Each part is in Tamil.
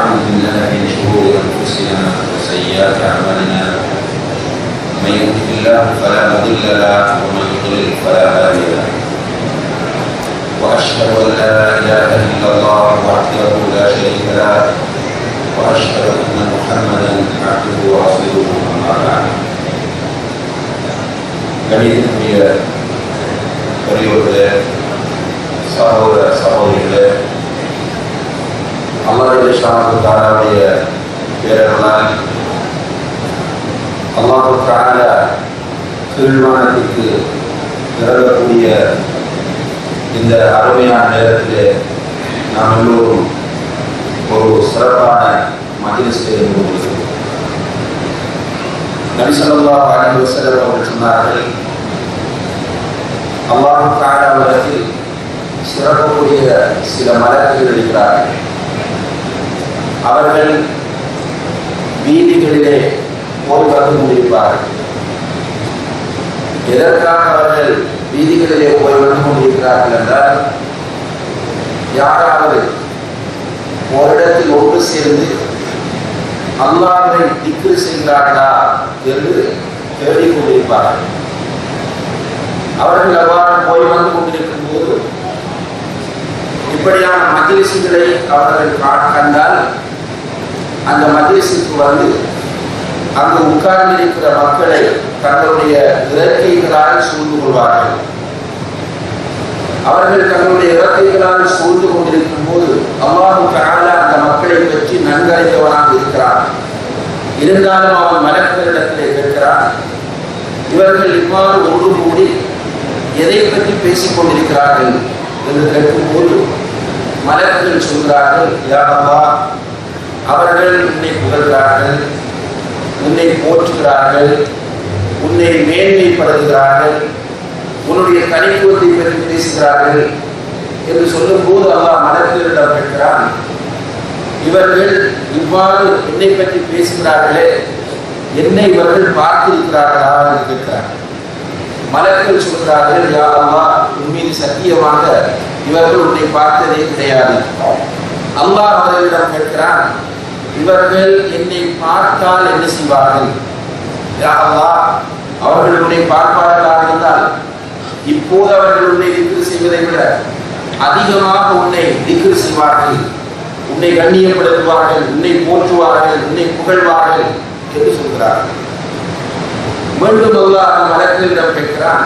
ونعوذ بالله من شرور أنفسنا وسيئات أعمالنا من يهده الله فلا مضل له ومن يضلل فلا هادي له وأشهد أن لا إله إلا الله وحده لا شريك له وأشهد أن محمدا عبده ورسوله أما بعد கணிதத்துடைய பெரியவர்களே சகோதர சகோதரிகளே அல்லாஹ் தாலாவுடைய பேரர்களால் அல்லாஹ் தாலா கீழ்வானத்திற்கு இறங்கக்கூடிய இந்த அருமையான நேரத்திலே நாம் எல்லோரும் ஒரு சிறப்பான மஜ்லிஸில் இருந்து கொண்டிருக்கிறோம். நபி ஸல்லல்லாஹு அலைஹி வஸல்லம் அவர்கள் சொன்னார்கள், அல்லாஹ் தஆலாவிடத்தில் சிறப்புடைய சில மலக்குகள் இருக்கிறார்கள். அவர்கள் வீதிகளிலே போய் வந்து கொண்டிருப்பார்கள். எதற்காக அவர்கள் வீதிகளிலே போய் வந்து கொண்டிருக்கிறார்கள் என்றால், யாராவது ஓரிடத்தில் ஒன்று சேர்ந்து அல்லாஹ்வை திக்ர் செய்கிறார்களா என்று தேடிக் கொண்டிருப்பார்கள். அவர்கள் அவ்வாறு போய் வந்து கொண்டிருக்கும் போது இப்படியான மஜ்லிஸ்களை அவர்கள் கண்டால் அந்த மஜ்லிஸுக்கு வந்து அங்கு உட்கார்ந்திருக்கிற மக்களை தங்களுடைய இறக்கைகளால் சூழ்ந்து கொள்வார்கள். அவர்கள் தங்களுடைய இறக்கைகளால் சூழ்ந்து கொண்டிருக்கும் போது அல்லாஹ் தஆலா அந்த மக்களை பற்றி நன்கறிந்தவனாக இருக்கிறான். இருந்தாலும் அவன் மலக்குகளிடத்திலே கேட்கிறான், இவர்கள் இவ்வாறு ஒன்று கூடி எதை பற்றி பேசிக் கொண்டிருக்கிறார்கள் என்று கேட்கும்போது மலக்குகள் சொல்கிறார்கள், யா அல்லாஹ், அவர்கள் உன்னை புகழ்கிறார்கள், உன்னை போற்றுகிறார்கள், உன்னை மேன்மைப்படுத்துகிறார்கள், உன்னுடைய தனித்துவத்தை பற்றி பேசுகிறார்கள் என்று சொல்லும் போது அல்லாஹ் மலக்குகளிடம் கேட்கிறான், இவர்கள் இவ்வாறு என்னை பற்றி பேசுகிறார்களே, என்னை இவர்கள் பார்த்திருக்கிறார்களா என்று கேட்கிறார்கள். மலக்குகள் சொல்கிறார்கள், யா அல்லாஹ், உன்மீது சத்தியமாக இவர்கள் உன்னை பார்த்ததே கிடையாது. அல்லாஹ் அவர்களிடம் கேட்கிறான், இவர்கள் என்னை பார்த்தால் என்ன செய்வார்கள்? யா அல்லாஹ், அவர்கள் உன்னை பார்ப்பார்களாக இருந்தால் இப்போது அவர்கள் உன்னை திக்ர் செய்வதை விட அதிகமாக உன்னை திக்ர் செய்வார்கள், உன்னை கண்ணியப்படுத்துவார்கள், உன்னை போற்றுவார்கள், உன்னை புகழ்வார்கள் என்று சொல்கிறார்கள். மீண்டும் அல்லாஹ் அந்த மலக்குகளிடம் கேட்கிறான்,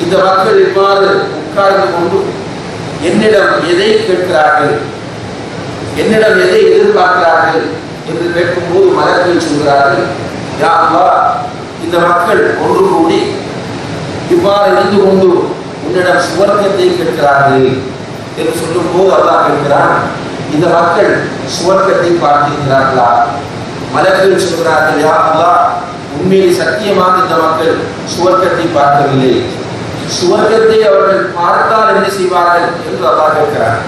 இந்த மக்கள் இவ்வாறு உட்கார்ந்து கொண்டு என்னிடம் எதை கேட்கிறார்கள், என்னிடம் எதை எதிர்பார்க்கிறார்கள் என்று கேட்கும்போது மலக்குகள் சொல்கிறார்கள், யா அல்லாஹ், இந்த மக்கள் ஒன்று கூடி இவ்வாறு இருந்து கொண்டு உன்னிடம் சுவர்க்கத்தை கேட்கிறார்கள் என்று சொல்லும் போது அல்லாஹ் கேட்கிறான், இந்த மக்கள் சுவர்க்கத்தை பார்த்திருக்கிறார்களா? மலக்குகள் சொல்கிறார்கள், யா அல்லாஹ், உண்மையில் சத்தியமாக இந்த மக்கள் சுவர்க்கத்தை பார்க்கவில்லை. சுவர்க்கத்தை அவர்கள் பார்த்தால் என்ன செய்வார்கள் என்று அல்லாஹ் கேட்கிறார்.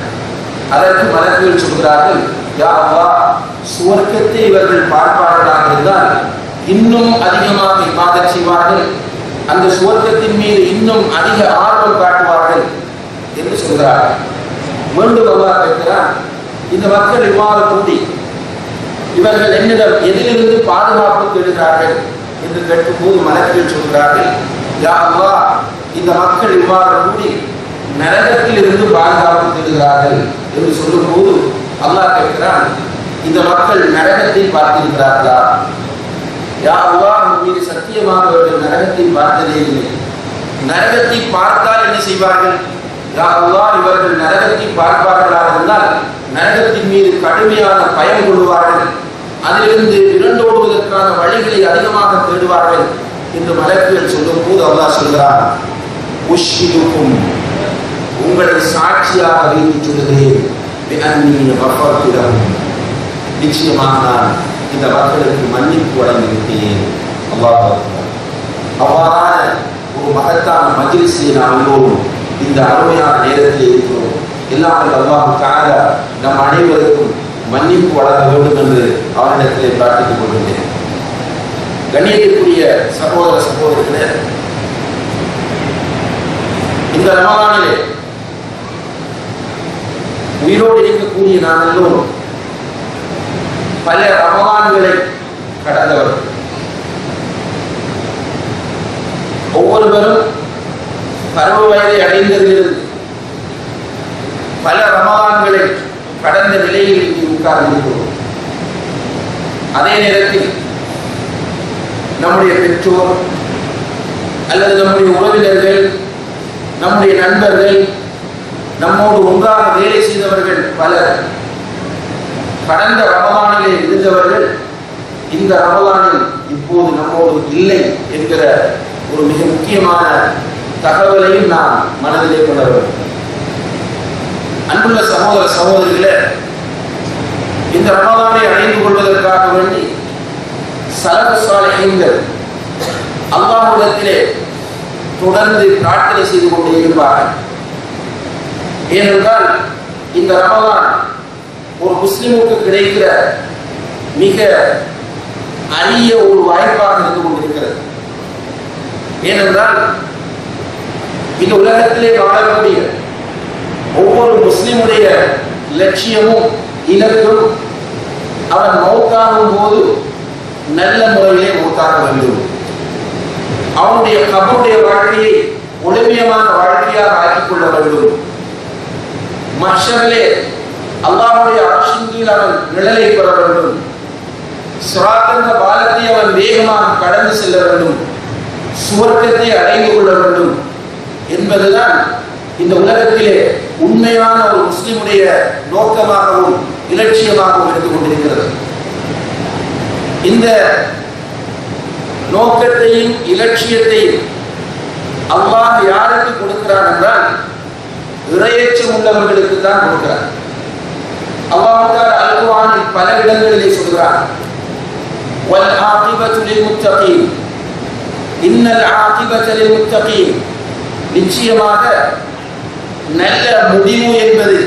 அதற்கு மலக்குகள் சொல்கிறார்கள், யா அல்லாஹ், சுவர்க்கத்தை இவர்கள் பார்ப்பார்களாக இருந்தால் இன்னும் அதிகமாக இபாதத் செய்வார்கள், அந்த சுவர்க்கத்தின் மீது இன்னும் அதிக ஆர்வம் காட்டுவார்கள் என்று சொல்கிறார்கள். மீண்டும் அல்லாஹ் கேட்கிறார், இந்த மக்கள் இவ்வாறு கூடி இவர்கள் என்னிடம் எதிலிருந்து பாதுகாப்பு தேடுகிறார்கள் என்று கேட்கும்போது மலக்குகள் சொல்கிறார்கள், யா அல்லாஹ், இந்த மக்கள் இவ்வாறு கூடி நரகத்தில் இருந்து பாதுகாப்பு தேடுகிறார்கள் என்று சொல்லும் போது அல்லாஹ் கேட்கிறான், இந்த மக்கள் நரகத்தை பார்த்திருக்கிறார்களா? யா அல்லாஹ், மீது சத்தியமாக அவர்கள் நரகத்தை பார்த்ததே இல்லை. நரகத்தை பார்த்தால் என்ன செய்வார்கள்? யா அல்லாஹ், இவர்கள் நரகத்தை பார்ப்பார்களாக இருந்தால் நரகத்தின் மீது கடுமையான பயம் கொள்வார்கள், அதிலிருந்து விரண்டோடுவதற்கான வழிகளை அதிகமாக தேடுவார்கள் என்று மலக்குகள் சொல்லும் போது அல்லாஹ் சொல்கிறார், உஷ்ஹிதுக்கும், உங்களை சாட்சியாக வைத்து சொல்லுகிறேன், நிச்சயமாக நான் இந்த மக்களுக்கு மன்னிப்பு வழங்கிவிட்டேன். அல்லாஹ் அக்பர். அவ்வாறான ஒரு மகத்தான மஜ்லிஸில் நாம் எல்லோரும் இந்த அருமையான நேரத்தில் இருக்கிறோம். எல்லாமே அல்லாஹ் தஆலா நம் அனைவருக்கும் மன்னிப்பு வழங்க வேண்டும் என்று அவனிடத்திலே பிரார்த்தித்துக் கொள்கிறேன். கண்ணியத்திற்குரிய சகோதர சகோதரிகளே, இந்த ரமலானிலே உயிரோடு இருக்கக்கூடிய நாம் எல்லோரும் பல ரமலான்களை கடந்தவர்கள். ஒவ்வொருவரும் பருவ வயதை அடைந்ததிலிருந்து பல ரமலான்களை கடந்த நிலையில் இங்கு உட்கார்ந்திருக்கிறோம். அதே நேரத்தில் நம்முடைய பெற்றோர் அல்லது நம்முடைய உறவினர்கள், நம்முடைய நண்பர்கள், நம்மோடு ஒன்றாக வேலை செய்தவர்கள் பலர் கடந்த ரமலானிலே இருந்தவர்கள் இந்த ரமலானில் இப்போது நம்மோடு இல்லை என்கிற ஒரு மிக முக்கியமான தகவலையும் நாம் மனதிலே கொள்ள வேண்டும். அன்புள்ள சகோதர சகோதரிகளே, இந்த ரமலானை அடைந்து கொள்வதற்காக வேண்டி ஸலஃபு ஸாலிஹீன்கள் அல்லாஹ்விடத்திலே தொடர்ந்து பிரார்த்தனை செய்து கொண்டே இருப்பார்கள். ஏனென்றால் இந்த ரமலான் ஒரு முஸ்லிமுக்கு கிடைக்கிற மிக அரிய ஒரு வாய்ப்பாக இருந்து கொண்டிருக்கிறது. ஏனென்றால் இந்த உலகத்திலே வாழக்கூடிய ஒவ்வொரு முஸ்லிமுடைய லட்சியமும் இலக்கும் அவன் மௌத்தாகும் போது நல்ல முறையிலே மௌத்தாக வேண்டும். அவனுடைய கபருடைய வாழ்க்கையை ஒளிமையமான வாழ்க்கையாக ஆக்கிக் கொள்ள வேண்டும். மஹ்ஷரிலே அல்லாஹ்வுடைய அர்ஷின் கீழ் அவன் நிழலை பெற வேண்டும். சிராத் என்ற பாலத்தை அவன் வேகமாக கடந்து செல்ல வேண்டும். சுவர்க்கத்தை அடைந்து கொள்ள வேண்டும் என்பதுதான் இந்த உலகத்திலே உண்மையான ஒரு முஸ்லிமுடைய நோக்கமாகவும் இலட்சியமாகவும் இருந்து கொண்டிருக்கிறது. இந்த நோக்கத்தையும் இலட்சியத்தையும் அல்லாஹ் யாருக்கு கொடுக்கிறான் என்றால் இறையச்சம் உள்ளவர்களுக்கு தான் கொடுக்கிறார். அல்லாஹ் அல் குர்ஆனில் பல இடங்களிலே சொல்கிறார், வல் ஆகிபத்து லில் முத்தகீன், இன்னல் ஆகிபத்து லில் முத்தகீன், நிச்சயமாக நல்ல முடிவு என்பது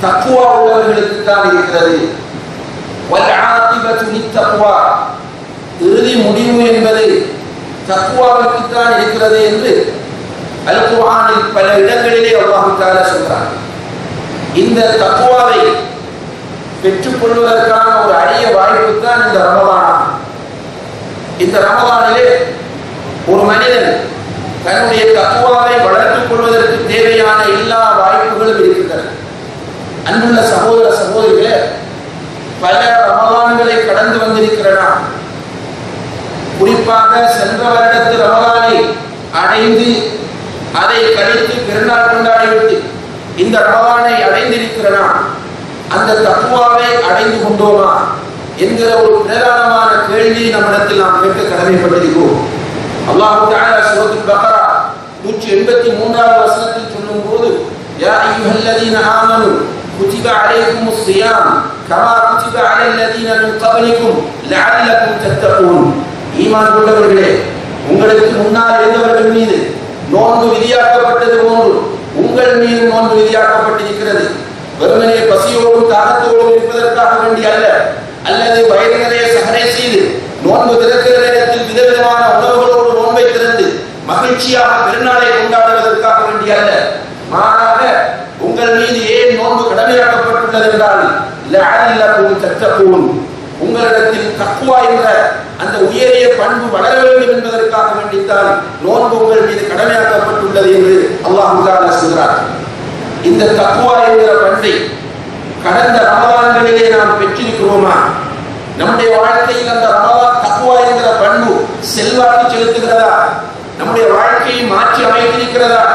தக்வா உள்ளவர்களுக்கு தான் இருக்கிறது. வல் ஆகிபத்து லித் தக்வா, இறுதி முடிவு என்பது தக்வாவுக்கு தான் இருக்கிறது என்று அல் குர்ஆனில் பல இடங்களிலே அல்லாஹ் தஆலா சொல்றார். இந்த தக்வாவை பெற்றுக் கொள்வதற்கான ஒரு அரிய வாய்ப்பு தான் இந்த ரமலான். இந்த ரமலானிலே ஒரு மனிதன் தன்னுடைய தக்வாவை வளர்த்துக் கொள்வதற்கு தேவையான எல்லா வாய்ப்புகளும் இருக்கின்றன. அன்புள்ள சகோதர சகோதரிகளே, பல ரமலான்களை கடந்து வந்திருக்கிறனா, குறிப்பாக சென்ற வருடத்து ரமலானை அடைந்து அதை கழித்து பெருநாள் கொண்டாடிவிட்டு இந்த ரமலானை அடைந்திருக்கிறனா, அந்த தக்வாவை அடைந்து கொண்டோமா என்கிற ஒரு பிரதானமான கேள்வியை நம்மிடத்தில் நாம் கேட்க கடமைப்பட்டிருக்கிறோம். அல்லாஹ் தஆலா சூரத்துல் பக்ரா 183வது வசனத்தில் சொல்லும்போது, யா அய்யுஹல்லதீன ஆமனு குதிப அலைக்குமுஸ் ஸியாம் கமா குதிப அலல்லதீன மின் கப்லிக்கும் லஅல்லக்கும் தத்தகூன், ஈமான் கொண்டவர்களே, உங்களுக்கு முன்னால் இருந்தவர்கள் மீது நோன்பு விதியாக்கப்பட்டது போன்று உங்கள் மீது நோன்பு விதியாக்கப்பட்டிருக்கிறது. வெறுமனே பசியோடும் தாகத்தோடும் இருப்பதற்காக வேண்டி அல்ல, அல்லது வயது நிறைய சகரை செய்து நோன்பு திறக்கிற நேரத்தில் விதவிதமான உணவுகளோடு நோன்பை திறந்து மகிழ்ச்சியாக பெருநாளை கொண்டாடுவதற்காக வேண்டி அல்ல, மாறாக உங்கள் மீது ஏன் நோன்பு கடமையாக்கப்பட்டுள்ளது என்றால் லஅல்லக்கும் தத்தகூன், உங்களிடத்தில் தக்வா என்ற அந்த உயரிய பண்பு வளர வேண்டும் என்பதற்காக வேண்டித்தான் நோன்பு உங்கள் மீது கடமையாக்கப்பட்டுள்ளது என்று அல்லாஹ் தஆலா சொல்கிறார். இந்த தக்வா என்கிற பண்பை கடந்த ரமலான்களிலே நாம் பெற்றிருக்கிறோமா? நம்முடைய வாழ்க்கையில் அந்த ரமலான் தக்வா என்கிற பண்பு செல்வாக்கு செலுத்துகிறதா? நம்முடைய வாழ்க்கையை மாற்றி அமைத்திருக்கிறதா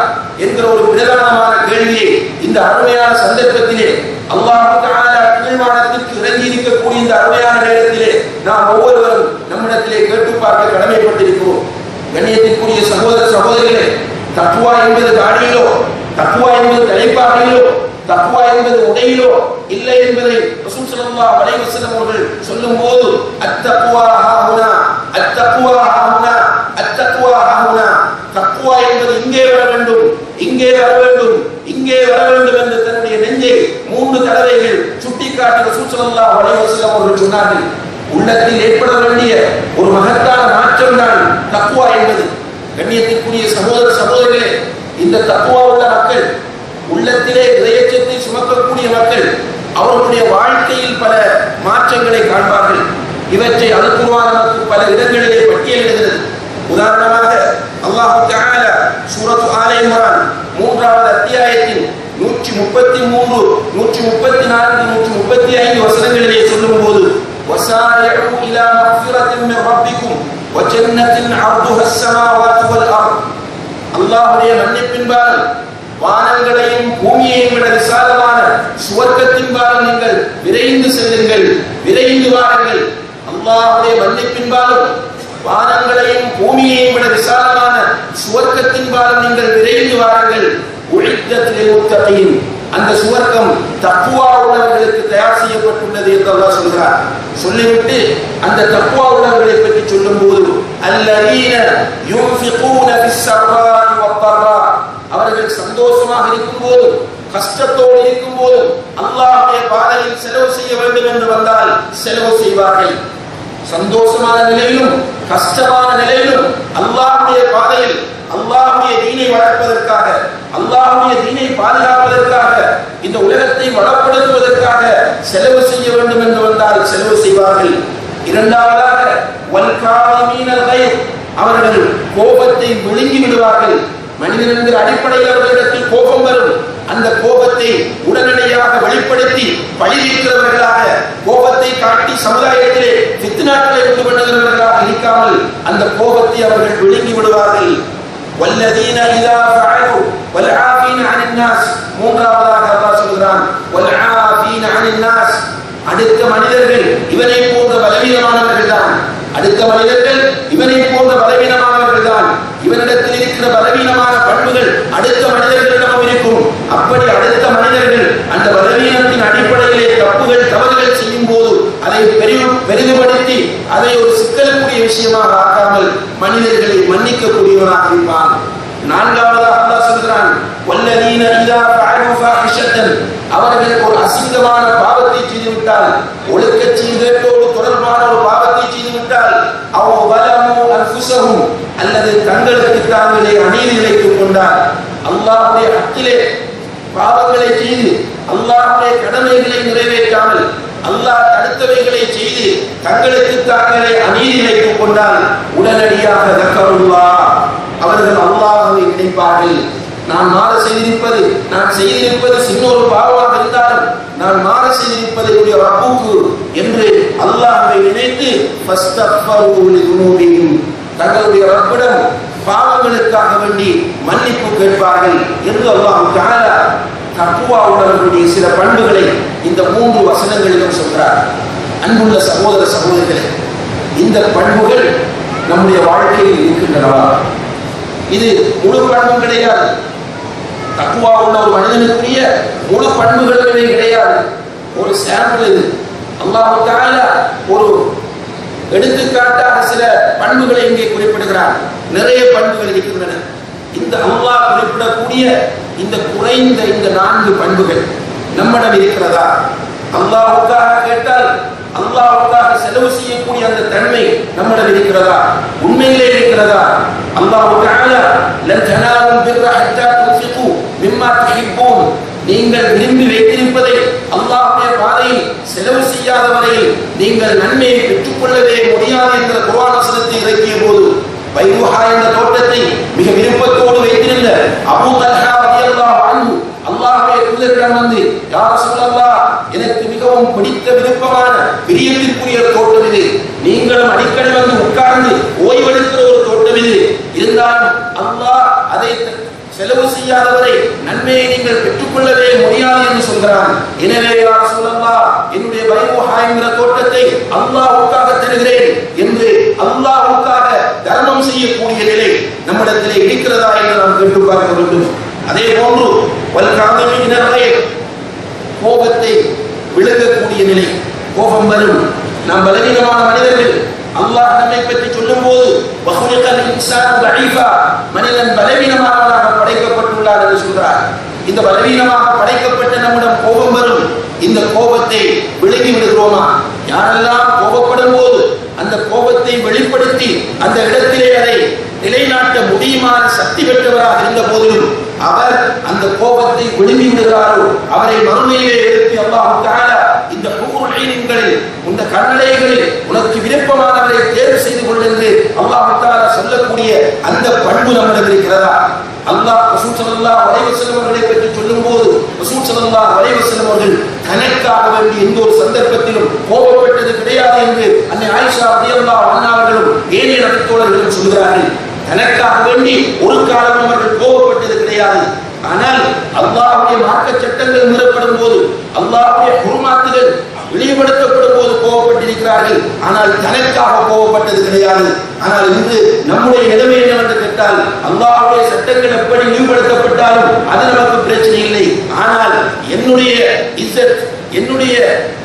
என்கிற ஒரு பிரதானமான கேள்வியை இந்த அருமையான சந்தர்ப்பத்திலே அல்லாஹ் தஆலா கீழ்வானத்திற்கு இறங்கி இருக்கக்கூடிய இந்த அருமையான நேரத்திலே நாம் ஒவ்வொருவரும் நம்மிடத்திலே கேட்டு பார்க்க கடமைப்பட்டிருக்கிறோம். கண்ணியத்திற்குரிய சகோதர சகோதரிகளே, தக்வா என்பது தாடியிலோ, தக்வா என்பது தலைப்பாகையிலோ, தக்வா என்பது உடையிலோ இல்லை என்பதை ரசூல் ஸல்லல்லாஹு அலைஹி வஸல்லம் அவர்கள் சொல்லும்போது அத்தக்வா ஹாஹுனா, அத்தக்வா ஹாஹுனா, அத்தக்வா ஹாஹுனா, தக்வா என்பது இங்கே வர வேண்டும், இங்கே வர வேண்டும், இங்கே வர வேண்டும் என்று தன்னுடைய நெஞ்சை 3 தடவைகள் சுட்டிக்காட்டி ரசூல் ஸல்லல்லாஹு அலைஹி வஸல்லம் அவர்கள் சொன்னார்கள். உள்ளத்தில் ஏற்பட வேண்டிய ஒரு மகத்தான மாற்றம் தான் தக்வா என்பது. கண்ணியத்திற்குரிய சகோதர சகோதரிகளே, இந்த தக்வா உள்ள மக்கள், உள்ளத்திலே இறையச்சத்தை சுமக்கக்கூடிய மக்கள், அவர்களுடைய வாழ்க்கையில் பல மாற்ற வசனங்களை காண்பார்கள். இவற்றை அல் குர்ஆன் நமக்கு பல இடங்களிலே பட்டியலிடுகிறது. உதாரணமாக அல்லாஹ் தஆலா சூரத் ஆல இம்ரான் 3வது அத்தியாயத்தின் 133, 134, 135 வசனங்களிலே சொல்லும்போது வஸாரிஉ இலா மக்ஃபிரத்தின் மின் ரப்பிக்கும் வ ஜன்னத்தின் அர்துஹா ஸ்-ஸமாவாத்து வல் அர்த், அல்லாஹ்வுடைய மன்னிப்பின்பால் வானங்களையும் பூமியையும் விட விசாலமான சுவர்க்கத்தின்பால் நீங்கள் விரைந்து செல்லுங்கள், விரைந்து வாருங்கள். அல்லாஹ்வுடைய மன்னிப்பின்பாலும் வானங்களையும் பூமியையும் விட விசாலமான சுவர்க்கத்தின்பால் நீங்கள் விரைந்து வாருங்கள். உஇத்தத் லில் முத்தகீன், அந்த சுவர்க்கம் தக்வா உள்ளவர்களுக்கு தயார் செய்யப்பட்டுள்ளது என்று அல்லாஹ் சொல்கிறார். சொல்லிவிட்டு அந்த தக்வா உள்ளவர்களை பற்றி சொல்லும்போது அல்லதீன யுன்ஃபிகூன ஃபிஸ்-ஸர்ராஇ வத்-தர்ரா, அவர்கள் சந்தோஷமாக இருக்கும்போது கஷ்டத்தோடு இருக்கும்போது அல்லாஹ்வுடைய பாதையில் செலவு செய்ய வேண்டும் என்று வந்தால் செலவு செய்வார்கள். சந்தோஷமான நிலையிலும் கஷ்டமான நிலையிலும் அல்லாஹ்வுடைய பாதையில் அல்லாஹ்வுடைய தீனை வளர்ப்பதற்காக, அல்லாஹ்வுடைய தீனை பாதுகாப்பதற்காக, இந்த உலகத்தை வளப்படுத்துவதற்காக செலவு செய்ய வேண்டும் என்று வந்தால் செலவு செய்வார்கள். இரண்டாவதாக வல் காலிமீனல் கைத், அவர்கள் கோபத்தை விழுங்கி விடுவார்கள். மனிதன் என்கிற அடிப்படையில் அவர்களிடத்தில் கோபம் வரும். அந்த கோபத்தை உடனடியாக வெளிப்படுத்தி பழிதீர்க்கிறவர்களாக, கோபத்தை காட்டி சமுதாயத்திலே ஃபித்னாக்களை உண்டு பண்ணுகிறவர்களாக இருக்காமல் அந்த கோபத்தை அவர்கள் விழுங்கி விடுவார்கள். வல்லதீன இதா ஃபஅலு வல் ஆஃபீன அனின் நாஸ், மூன்றாவதாக அல்லாஹ் சொல்கிறான் வல் ஆஃபீன அனின் நாஸ், அடுத்த மனிதர்கள் இவனை போன்ற பலவீனமானவர்கள் தான், அடுத்த மனிதர்கள் இவனை போன்ற பலவீனமானவர்கள் தான். இவனிடத்தில் இருக்கிற பலவீனமான பண்புகள் அடுத்த மனிதர்களிடம் இருக்கும். அப்படி அடுத்த மனிதர்கள் அந்த பலவீனத்தின் அடிப்படையிலே தப்புகள் தவறுகள் செய்யும் போது அதை பெரிதுபடுத்தி அதை ஒரு சிக்கலுக்குரிய விஷயமாக ஆக்காமல் மனிதர்களை மன்னிக்கக்கூடியவனாக இருப்பான். நான்காவதாக அல்லாஹ் சொல்கிறான் வல்லதீன இதா ஃபஅலு ஃபாஹிஷத்தன், அவர்கள் ஒரு அசிங்கமான பாவத்தை செய்துவிட்டால், ஒழுக்க சீர்கேட்டோடு தொடர்பான ஒரு பாவத்தை செய்துவிட்டால், அவ் வலமு அன்ஃபுஸஹும், அல்லது தங்களுக்கு தாங்களே அநீதி இழைத்துக் கொண்டால், அல்லாஹ்வுடைய ஹக்கிலே பாவங்களை செய்து அல்லாஹ்வுடைய கடமைகளை நிறைவேற்றாமல் அல்லாஹ் தடுத்தவைகளை செய்து தங்களுக்கு தாங்களே அநீதி இழைத்துக் கொண்டால் உடனடியாக தக்கருல்லாஹ், அவர்கள் அல்லாஹ்வை நினைப்பார்கள். நான் மாற செய்திருப்பது, நான் செய்திருப்பது சின்ன ஒரு பாவமாக இருந்தாலும் நான் மாற செய்திருப்பது என்னுடைய ரப்புக்கு என்று அல்லாஹ்வை நினைத்து ஃபஸ்தக்ஃபரு லிதுனூபிஹிம், தங்களுடைய ரப்பிடம் பாவங்களுக்காக வேண்டி மன்னிப்பு கேட்பார்கள் என்று அல்லாஹ் தஆலா தக்வா உள்ளவர்களுடைய சில பண்புகளை இந்த 3 வசனங்களிலும் சொல்கிறார். அன்புள்ள சகோதர சகோதரிகளே, இந்த பண்புகள் நம்முடைய வாழ்க்கையில் இருக்கின்றனவா? இது முழு பண்பும் கிடையாது. தக்வா உள்ள ஒரு மனிதனுக்குரிய முழு பண்புகளுமே கிடையாது. ஒரு சாம்பிள் இது. அல்லாஹ் தஆலா ஒரு எடுத்துக்காட்டாக சில பண்புகளை இங்கே குறிப்பிடுகிறார். நிறைய பண்புகள் இருக்கின்றன. இந்த அல்லாஹ் குறிப்பிடக்கூடிய இந்த குறைந்த இந்த 4 பண்புகள் நம்மிடம் இருக்கிறதா? அல்லாஹ்வுக்காக கேட்டால் அல்லாஹ்வுக்காக செலவு செய்யக்கூடிய அந்த தன்மை நம்மிடம் இருக்கிறதா? உண்மையிலே இருக்கிறதா? அல்லாஹ் தஆலா லன் தனாலுல் பிர்ர ஹத்தா துன்ஃபிகு மிம்மா துஹிப்பூன், நீங்கள் விரும்பி வைத்திருப்பதை அல்லாஹ்வுடைய பாதையில் செலவு செய்யாத வரையில் நீங்கள் நன்மையை பெற்றுக்கொள்ளவே முடியாது என்ற குர்ஆன் வசனத்தை இறக்கிய போது பைருஹா என்ற தோட்டத்தை மிக விருப்பத்தோடு வைத்திருந்த அபூ தல்ஹா ரலியல்லாஹு அன்ஹு அல்லாஹ்வுடைய தூதரிடம் வந்து யா ரசூலல்லாஹ், எனக்கு மிகவும் பிடித்த விருப்பமான பிரியத்திற்குரிய தோட்டம் இது, நீங்களும் அடிக்கடி வந்து உட்கார்ந்து ஓய்வெடுக்கிற ஒரு தோட்டம் இது, இருந்தாலும் அல்லாஹ் அதை செலவு செய்யாதவரை நன்மையை நீங்கள் பெற்றுக்கொள்ளவே முடியாது என்று சொல்கிறான். எனவே யா ரசூலல்லாஹ், என்னுடைய பைருஹா என்ற தோட்டத்தை அல்லாஹ்வுக்காக தருகிறேன் என்று அல்லாஹ்வுக்காக தர்மம் செய்யக்கூடிய நிலை நம்மிடத்திலே இருக்கிறதா என்று நாம் கேட்டு பார்க்க வேண்டும். அதே போன்று வல் காமிமினல் கைத், கோபத்தை விழுங்கக்கூடிய நிலை. கோபம் வரும். நாம் பலவீனமான மனிதர்கள். அல்லாஹ் நம்மை பற்றி சொல்லும் போது வஹுலிகல் இன்சானு தஈஃபா, மனிதன் பலவீனமானவனாக படைக்கப்பட்டுள்ளார் என்று சொல்றார். இந்த பலவீனமாக படைக்கப்பட்ட நம்மிடம் கோபம் வரும். இந்த கோபத்தை விழுங்கி விடுகிறோமா? யாரெல்லாம் கோபப்படும் போது அந்த கோபத்தை வெளிப்படுத்தி அந்த இடத்திலே அதை நிலைநாட்ட முடியுமான சக்தி பெற்றவராக இருந்த போதிலும் அவர் அந்த கோபத்தை விழுங்கி விடுகிறாரோ அவரை மறுமையிலே எழுப்பி அல்லாஹ் தஆலா இந்த ஹூருல் ஈன்களில் இந்த கண்ணடைகளில் உனக்கு விருப்பமானவரை தேர்வு செய்து கொள் என்று அல்லாஹ் தஆலா சொல்லக்கூடிய அந்த பண்பு நம்மிடம் இருக்கிறதா? அல்லாஹ் ரசூல் ஸல்லல்லாஹு அலைஹி வஸல்லம் அவர்களை பற்றி சொல்லும்போது ரசூல் ஸல்லல்லாஹு அலைஹி வஸல்லம் அவர்கள் தனக்காக வேண்டி எந்த ஒரு சந்தர்ப்பத்திலும் கோபப்பட்டது கிடையாது என்று அன்னை ஆயிஷா ரலியல்லாஹு அன்ஹா அவர்களும் ஏனைய நபித்தோழர்களும் சொல்கிறார்கள். தனக்காக வேண்டி ஒரு காலம் அவர்கள் கோபப்பட்டது கிடையாது. ஆனால் அல்லாஹ்வுடைய மார்க்க சட்டங்கள் மீறப்படும் போது, அல்லாஹ்வுடைய ஹுர்மாத்துகள் வெளிப்படுத்தப்படும் போது கோபப்பட்டிருக்கிறார்கள். ஆனால் தனக்காக கோபப்பட்டது கிடையாது. ஆனால் இன்று நம்முடைய நிலைமை என்னவென்று கேட்டால், அல்லாஹ்வுடைய சட்டங்கள் எப்படி வெளிப்படுத்தப்பட்டாலும் அது நமக்கு பிரச்சனை இல்லை. ஆனால் என்னுடைய இஸ்ஸத், என்னுடைய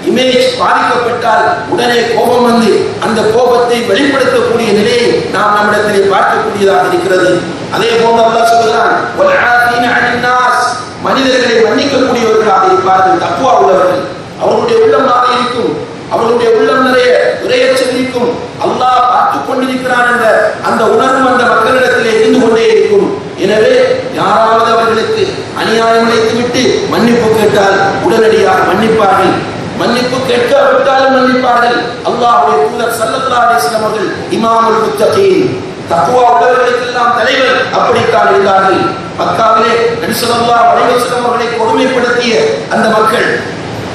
இமேஜ் பாதிக்கப்பட்டால் உடனே கோபம் வந்து அந்த கோபத்தை வெளிப்படுத்தக்கூடிய நிலையை நாம் நம்மிடத்திலே பார்க்கக்கூடியதாக இருக்கிறது. அதே போன்று அல்லாஹ் சொல்கிறான், வல்ஆஃபீன அனின் நாஸ், மனிதர்களை மன்னிக்கக்கூடியவர்களாக இருப்பார்கள் தக்வா உள்ளவர்கள். அவர்களுடைய உள்ளம் மாறி இருக்கும், அவர்களுடைய உள்ளம் நிறைய இறையச்சம் இருக்கும். அல்லாஹ் பார்த்துக் கொண்டிருக்கிறான் என்ற அந்த உணர்வு அந்த மக்களிடத்திலே இருந்து கொண்டே இருக்கும். எனவே யாராவது அவர்களுக்கு அநியாயம் இழைத்துவிட்டு மன்னிப்பு கேட்டால் உடனடியாக மன்னிப்பார்கள். மன்னிப்பு கேட்காவிட்டாலும் மன்னிப்பார்கள். அல்லாஹ்வுடைய தூதர் ஸல்லல்லாஹு அலைஹி வஸல்லம் அவர்கள் இமாமுல் முத்தகீன், தக்வா உள்ளவர்களுக்கெல்லாம் தலைவர், அப்படித்தான் இருந்தார்கள். மக்காவிலே நபி ஸல்லல்லாஹு அலைஹி வஸல்லம் அவர்களை கொடுமைப்படுத்திய அந்த மக்கள்,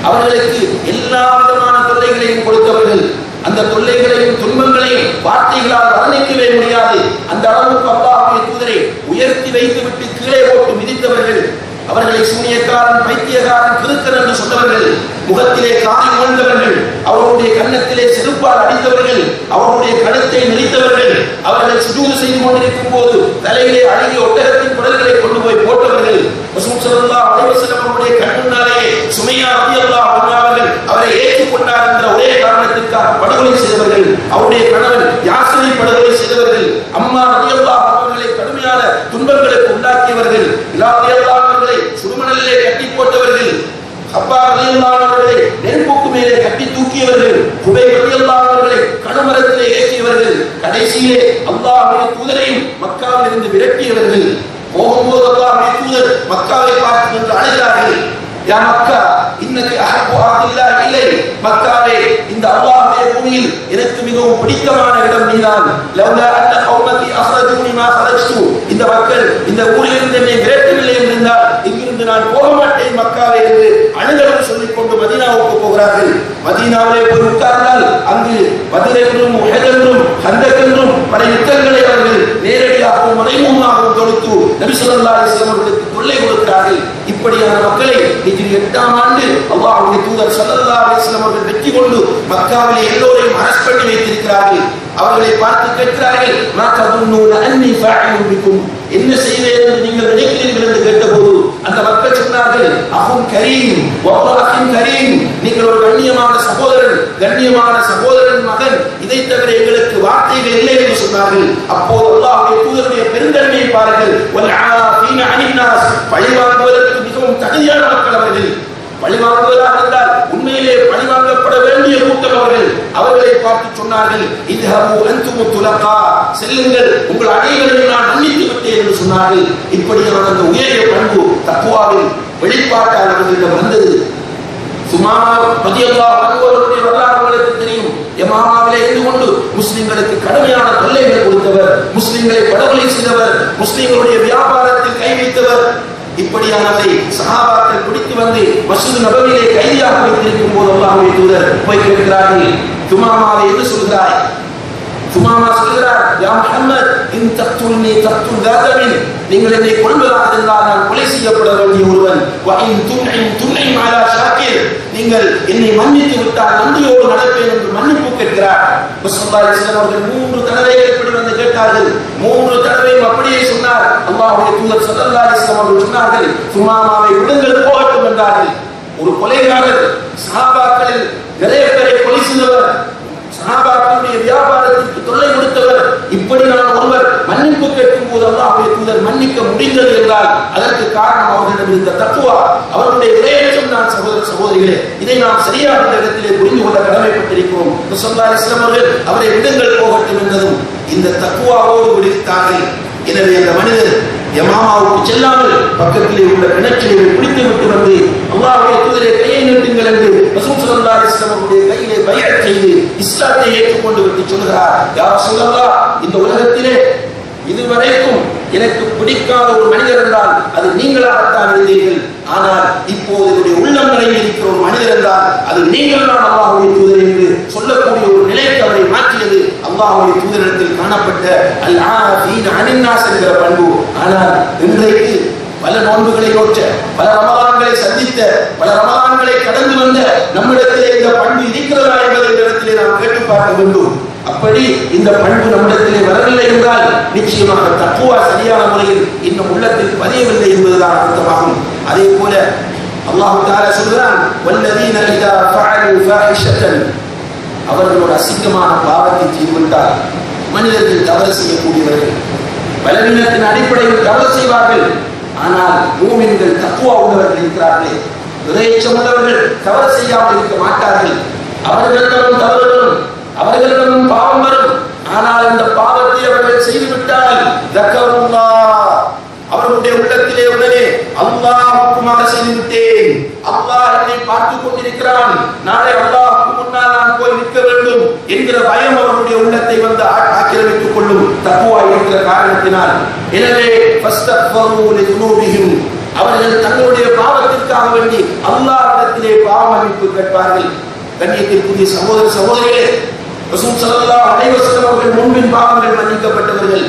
அவர்களுக்கு எல்லா விதமான தொல்லைகளையும் கொடுத்தவர்கள், அந்த தொல்லைகளையும் துன்பங்களையும் வார்த்தைகளால் வர்ணிக்கவே முடியாது. அந்த அளவுக்கு அல்லாஹ்வுடைய தூதரை உயர்த்தி வைத்துவிட்டு கீழே போட்டு மிதித்தவர்கள், அவர்களை சூனியக்காரன், பைத்தியக்காரன், கிறுக்கன் என்று சொன்னவர்கள், முகத்திலே காரி உணர்ந்தவர்கள், அவர்களுடைய கன்னத்திலே செருப்பால் அடித்தவர்கள், அவர்களுடைய கழுத்தை நெரித்தவர்கள், அவர்கள் சுஜூது செய்து கொண்டிருக்கும் போது தலையிலே அழகிய ஒட்டகத்தின் குடல்களை கொண்டு போய் போட்டவர்கள், ரசூல் ஸல்லல்லாஹு அலைஹி வஸல்லம் அவருடைய கண்முன்னாலே சுமையா ரலியல்லாஹு அன்ஹா அவர்கள் அவரை ஏற்றுக்கொண்டார் என்ற ஒரே காரணத்திற்காக படுகொலை செய்தவர்கள், அவருடைய கணவன் யாசிரை படுகொலை செய்தவர்கள், அம்மா ரலியல்லாஹு அன்ஹா அவர்களை கடுமையான துன்பங்களுக்கு உண்டாக்கியவர்கள், ரலியல்லாஹு அவர்களை சுடுமணலிலே கட்டி போட்டவர்கள், அப்பா ரலியல்லாஹு அவர்களை நெருப்புக்கு மேலே கட்டி தூக்கியவர்கள், குபை ரலியல்லாஹு அவர்களை கழுமரத்திலே ஏற்றியவர்கள், கடைசியிலே அல்லாஹ்வுடைய தூதரையும் மக்காவில் இருந்து விரட்டியவர்கள். போகும்போது அல்லாஹ்வுடைய தூதர் மக்காவை பார்த்து நின்று அழுகிறார்கள், யா மக்கா இன்னக அஹப்பு அஹ்லில்லாஹி இலை, மக்காவே இந்த அல்லாஹ்வுடைய பூமியில் எனக்கு மிகவும் பிடித்தமான இடம் நீதான். லவ்லா அன்ன கௌமதி அஹ்ரஜூனி மா ஹரஜ்து, இந்த மக்கள் இந்த ஊரிலிருந்து என்னை விரட்டவில்லை என்றால் இங்கிருந்து நான் போக மாட்டேன் மக்காவே என்று அழுதல் சொல்லிக் கொண்டு மதீனாவுக்கு போகிறார்கள். மதீனாவிலே போய் உட்கார்ந்தால் அங்கு பத்ர் என்றும் உஹத் என்றும் கந்தக் என்றும் பல யுத்தங்களை அவர்கள் நேரடியாகவும் மறைமுகமாகவும் தொடுத்து நபி ஸல்லல்லாஹு அலைஹி வஸல்லம் அவர்களுக்கு தொல்லை கொடுக்கிறார்கள். இப்படியான மக்களை ஹிஜ்ரி 8ஆம் ஆண்டு அல்லாஹ்வுடைய தூதர் ஸல்லல்லாஹு அலைஹி வஸல்லம் அவர்கள் வெற்றி கொண்டு மக்காவிலே எல்லோரையும் அரஸ்ட் பண்ணி வைத்திருக்கிறார்கள். அவர்களை பார்த்து கேட்கிறார்கள், மா ததுன்னூன அன்னி ஃபாஇலுன் பிக்கும், என்ன செய்வேன் என்று நீங்கள் நினைக்கிறீர்கள் என்று கேட்டபோது அந்த மக்கள் சொன்னார்கள், அஹும் கரீம் வஅஹும் கரீம், நீங்கள் ஒரு கண்ணியமான சகோதரன், கண்ணியமான சகோதரன் மகன், இதை தவிர எங்களுக்கு வார்த்தைகள் இல்லை என்று சொன்னார்கள். அப்போது அல்லாஹ்வுடைய தூதருடைய பெருந்தன்மையை பாருங்கள், வல் ஆஃபீன அனின் நாஸ், பழிவாங்குவதற்கு மிகவும் தகுதியான மக்கள் அவர்கள். பழிவாங்குவதாக இருந்தால் உண்மையிலே பழிவாங்கப்பட வேண்டிய கூட்டம் அவர்கள். அவர்களை பார்த்து சொன்னார்கள், இத்ஹபு அன்தும் துலகா, செல்லுங்கள், உங்கள் அனைவரையும் நான் மன்னித்து விட்டேன் என்று சொன்னார்கள். இப்படியான அந்த உயரிய பண்பு தக்வாவில் வெளிப்பாட்டால் அவர்களிடம் வந்தது. சுமாமா ரலியல்லாஹு அன்ஹு அவர்களுடைய வரலாறு உங்களுக்கு தெரியும். யமாமாவிலே இருந்து கொண்டு முஸ்லிம்களுக்கு கடுமையான தொல்லைகள் கொடுத்தவர், முஸ்லிம்களை படுகொலை செய்தவர், முஸ்லிம்களுடைய வியாபாரத்தில் கை வைத்தவர். இப்படியானவரை சஹாபாக்கள் பிடித்து வந்து மஸ்ஜித் நபவியிலே கைதியாக வைத்திருக்கும் போது அல்லாஹ்வுடைய தூதர் போய் கேட்கிறார்கள், சுமாமாவை என்று சொல்கிறாய்? சுமாமா சொல்கிறார், யா முஹம்மத் இன் தக்துல்னி தக்துல் தாதபின், நீங்கள் என்னை கொல்வதாக இருந்தால் நான் கொலை செய்யப்பட வேண்டிய ஒருவன். வ இன் துன்இம் அலா ஷாக்கிர், நீங்கள் என்னை மன்னித்து விட்டால் நன்றியோடு நடப்பேன் என்று மன்னிப்பு கேட்கிறார். ஸல்லல்லாஹு அலைஹி வஸல்லம் அவர்கள் 3 தடவைகள் இப்படி வந்து கேட்டார்கள். 3 தடவையும் அப்படியே சொன்னார். அல்லாஹ்வுடைய தூதர் ஸல்லல்லாஹு அலைஹி வஸல்லம் அவர்கள் சொன்னார்கள், சுமாமாவை விடுங்கள், போகட்டும் என்றார்கள். ஒரு கொலைகாரர், சஹாபாக்களில் நிறைய பேரை கொலை செய்தவர், சஹாபாக்களுடைய வியாபாரத்திற்கு தொல்லை கொடுத்தவர், இப்படி நான் ஒருவர் மன்னிப்பு கேட்கும் போது அல்லாஹ்வுடைய தூதர் மன்னிக்க முடிந்தது என்றால் அதற்கு காரணம் அவர்களிடம் இருந்த தக்வா, அவர்களுடைய இறையச்சம் தான். சகோதர சகோதரிகளே, இதை நாம் சரியான இடத்திலே புரிந்து கொள்ள கடமைப்பட்டிருக்கிறோம். ஸல்லல்லாஹு அலைஹி வஸல்லம் அவர்கள் அவரை விடுங்கள், போகட்டும் என்றதும் இந்த தக்வாவோடு விடுத்தார்கள். எனவே அந்த மனிதர் யமாமாவுக்கு செல்லாமல் பக்கத்திலே உள்ள கிணற்றிலே பிடித்து விட்டு வந்து அல்லாஹ்வுடைய தூதரை கையை நீட்டுங்கள் என்று ரசூல் ஸல்லல்லாஹு அலைஹி வஸல்லம் அவருடைய கையிலே பைஅத் செய்து கொண்டு விட்டு சொல்கிறார், யா ரசூலல்லாஹ், இந்த உலகத்திலே இதுவரைக்கும் எனக்கு பிடிக்காத ஒரு மனிதர் என்றால் அது நீங்களாகத்தான் இருந்தீர்கள். ஆனால் இப்போது என்னுடைய உள்ளங்களில் இருக்கிற ஒரு மனிதர் என்றால் அது நீங்கள் தான் அல்லாஹ்வுடைய தூதர் என்று சொல்லக்கூடிய ஒரு நிலைக்கு அவரை மாற்றியது அல்லாஹ்வுடைய தூதரிடத்தில் காணப்பட்ட அல் ஆஃபீன் அனின் நாஸ் என்கிற பண்பு. ஆனால் இன்றைக்கு பல நோன்புகளை நோற்ற, பல ரமலான்களை சந்தித்த, பல ரமலான்களை கடந்து வந்த நம்மிடத்திலே இந்த பண்பு இருக்கிறதா என்பதை இந்த இடத்திலே நாம் கேட்டு பார்க்க வேண்டும். அப்படி இந்த பண்பு நம்மிடத்திலே வரவில்லை என்றால் நிச்சயமாக தக்குவா சரியான முறையில் இன்னும் உள்ளத்தில் பதியவில்லை என்பதுதான் அர்த்தமாகும். அதே போல அல்லாஹ் தஆலா சொல்கிறான், வல்லதீன இதா ஃபஅலு ஃபாஹிஷத்தன், அவர்கள் ஒரு அசிங்கமான பாவத்தை செய்துவிட்டால், மனிதர்கள் தவறு செய்யக்கூடியவர்கள் பலவீனத்தின் அடிப்படையில் தவறு செய்வார்கள். ஆனால் மூமின்கள் தக்குவா உள்ளவர்கள் இருக்கிறார்களே, இறையச்சம் உள்ளவர்கள் தவறு செய்யாமல் இருக்க மாட்டார்கள். அவர்களிடமும் தவறு வரும், அவர்களிடமும் பாவம் வரும். ஆனால் அந்த பாவத்தை அவர்கள் செய்துவிட்டால் அவர்களுடைய உள்ளத்திலே உடனே அல்லாஹ்வுக்குமாக செய்துவிட்டேன், அல்லாஹ் என்னை பார்த்துக் கொண்டிருக்கிறான், நாளை அல்லாஹ்வுக்கு முன்னால் நான் போய் நிற்க வேண்டும் என்கிற பயம் அவர்களுடைய உள்ளத்தை வந்து ஆக்கிரமித்துக் கொள்ளும் தக்குவா இருக்கிற காரணத்தினால். எனவே ஃபஸ்தக்ஃபரு லிதுனூபிஹிம், அவர்கள் தங்களுடைய பாவத்திற்காக வேண்டி அல்லாஹ்விடத்திலே பாவ மன்னிப்பு கேட்பார்கள். கண்ணியத்திற்குரிய சகோதர சகோதரிகளே, ரசூல் ஸல்லல்லாஹு அலைஹி வஸல்லம் அவர்கள் முன்பின் பாவங்கள் மன்னிக்கப்பட்டவர்கள்.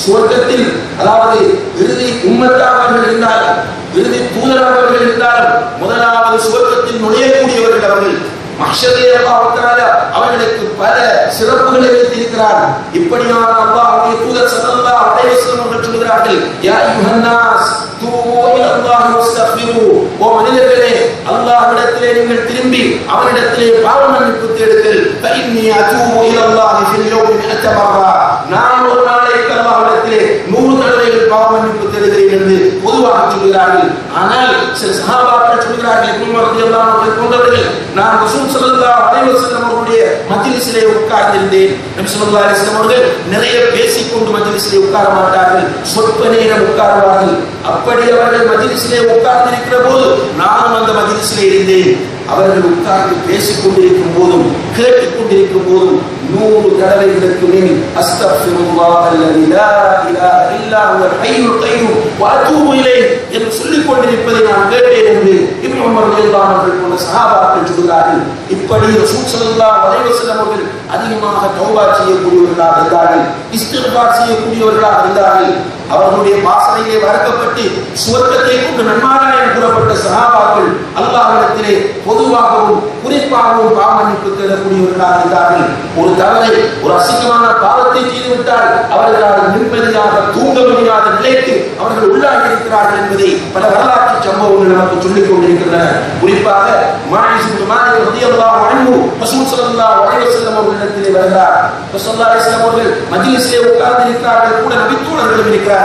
சுவர்க்கத்தில், அதாவது இறுதி உம்மத்தானவர்கள் இருந்தாலும், இறுதி தூதரானவர்கள் இருந்தாலும், முதலாவது சுவர்க்கத்தில் நுழையக்கூடியவர்கள் அவர்கள். மஹ்ஷரிலே அல்லாஹ் தஆலா அவர்களுக்கு பல சிறப்புகளை வைத்திருக்கிறார். இப்படியான அல்லாஹ்வுடைய தூதர் ஸல்லல்லாஹு அலைஹி வஸல்லம் அவர்கள் சொல்கிறார்கள், யா அய்யுஹன் நாஸ் தூபு இலல்லாஹி வஸ்தக்ஃபிரு, ஓ மனிதர்களே, அல்லாஹ்விடத்திலே நீங்கள் திரும்பி அவனிடத்திலே பாவ மன்னிப்பு தேடுங்கள். ஃபஇன்னி அதூபு இலல்லாஹி ஃபில் யௌமி 100 மர்ரா, நான் ஒரு நாளைக்கு அல்லாஹ்விடத்திலே 100 தடவைகள் பாவ மன்னிப்பு தேடுகிறேன் என்று பொதுவாக சொல்கிறார்கள். ஆனால் சில சஹாபாக்கள் சொல்கிறார்கள், இப்னு உமர் ரலியல்லாஹு அன்ஹு போன்றவர்கள், நான் ரசூல் ஸல்லல்லாஹு அலைஹி வஸல்லம் அவர்களுடைய மஜ்லிஸிலே உட்கார்ந்திருந்தேன். நபி ஸல்லல்லாஹு அலைஹி வஸல்லம் அவர்கள் நிறைய பேசிக்கொண்டு மஜ்லிஸிலே உட்கார மாட்டார்கள், சொற்ப நேரம் உட்காருவார்கள். அப்படி அவர்கள் மஜ்லிஸிலே உட்கார்ந்திருக்கிற போது நானும் அந்த மஜ்லிஸிலே இருந்தேன். அவர்கள் உட்கார்ந்து பேசிக் கொண்டிருக்கும் போதும் கேட்டுக் கொண்டிருக்கும் போதும் 100 தடவைகளுக்கு மேல் அஸ்தக்ஃபிருல்லாஹ் அல்லதி லா இலாஹ இல்லா ஹுவல் ஹய்யுல் கய்யூம் வ அதூபு இலைஹி என்று சொல்லிக் கொண்டிருப்பதை நான் கேட்டேன் என்று இப்னு உமர் ரலியல்லாஹு அன்ஹு போன்ற சஹாபாக்கள் சொல்கிறார்கள். இப்படி ரசூல் ஸல்லல்லாஹு அலைஹி வஸல்லம் அவர்கள் அதிகமாக தௌபா செய்யக்கூடியவர்களாக இருந்தார்கள், இஸ்திக்ஃபார் செய்யக்கூடியவர்களாக இருந்தார்கள். அவர்களுடைய வாசனையிலே வளர்க்கப்பட்டு சுவர்க்கத்தை கொண்டு நன்மாராயம் கூறப்பட்ட சஹாபாக்கள் அல்லாஹ்விடத்திலே பொதுவாகவும் குறிப்பாகவும் பாவ மன்னிப்பு தேடக்கூடியவர்களாக இருந்தார்கள். ஒரு தவறை, ஒரு அசிங்கமான பாவத்தை செய்துவிட்டால் அவர்களால் நிம்மதியாக தூங்க முடியாத நிலைக்கு அவர்கள் உள்ளாகி இருக்கிறார்கள் என்பதை பல வரலாற்று சம்பவங்கள் நமக்கு சொல்லிக் கொண்டிருக்கின்றன. குறிப்பாக மாயிஸ் இப்னு மாலிக் ரலியல்லாஹு அன்ஹு ரசூல் ஸல்லல்லாஹு அலைஹி வஸல்லம் அவர்களிடத்திலே வருகிறார். ரசூல் ஸல்லல்லாஹு அலைஹி வஸல்லம் அவர்கள் மஜ்லிஸிலே உட்கார்ந்து இருக்கிறார்கள், கூட நபித்தோழர்களும் இருக்கிறார்கள்.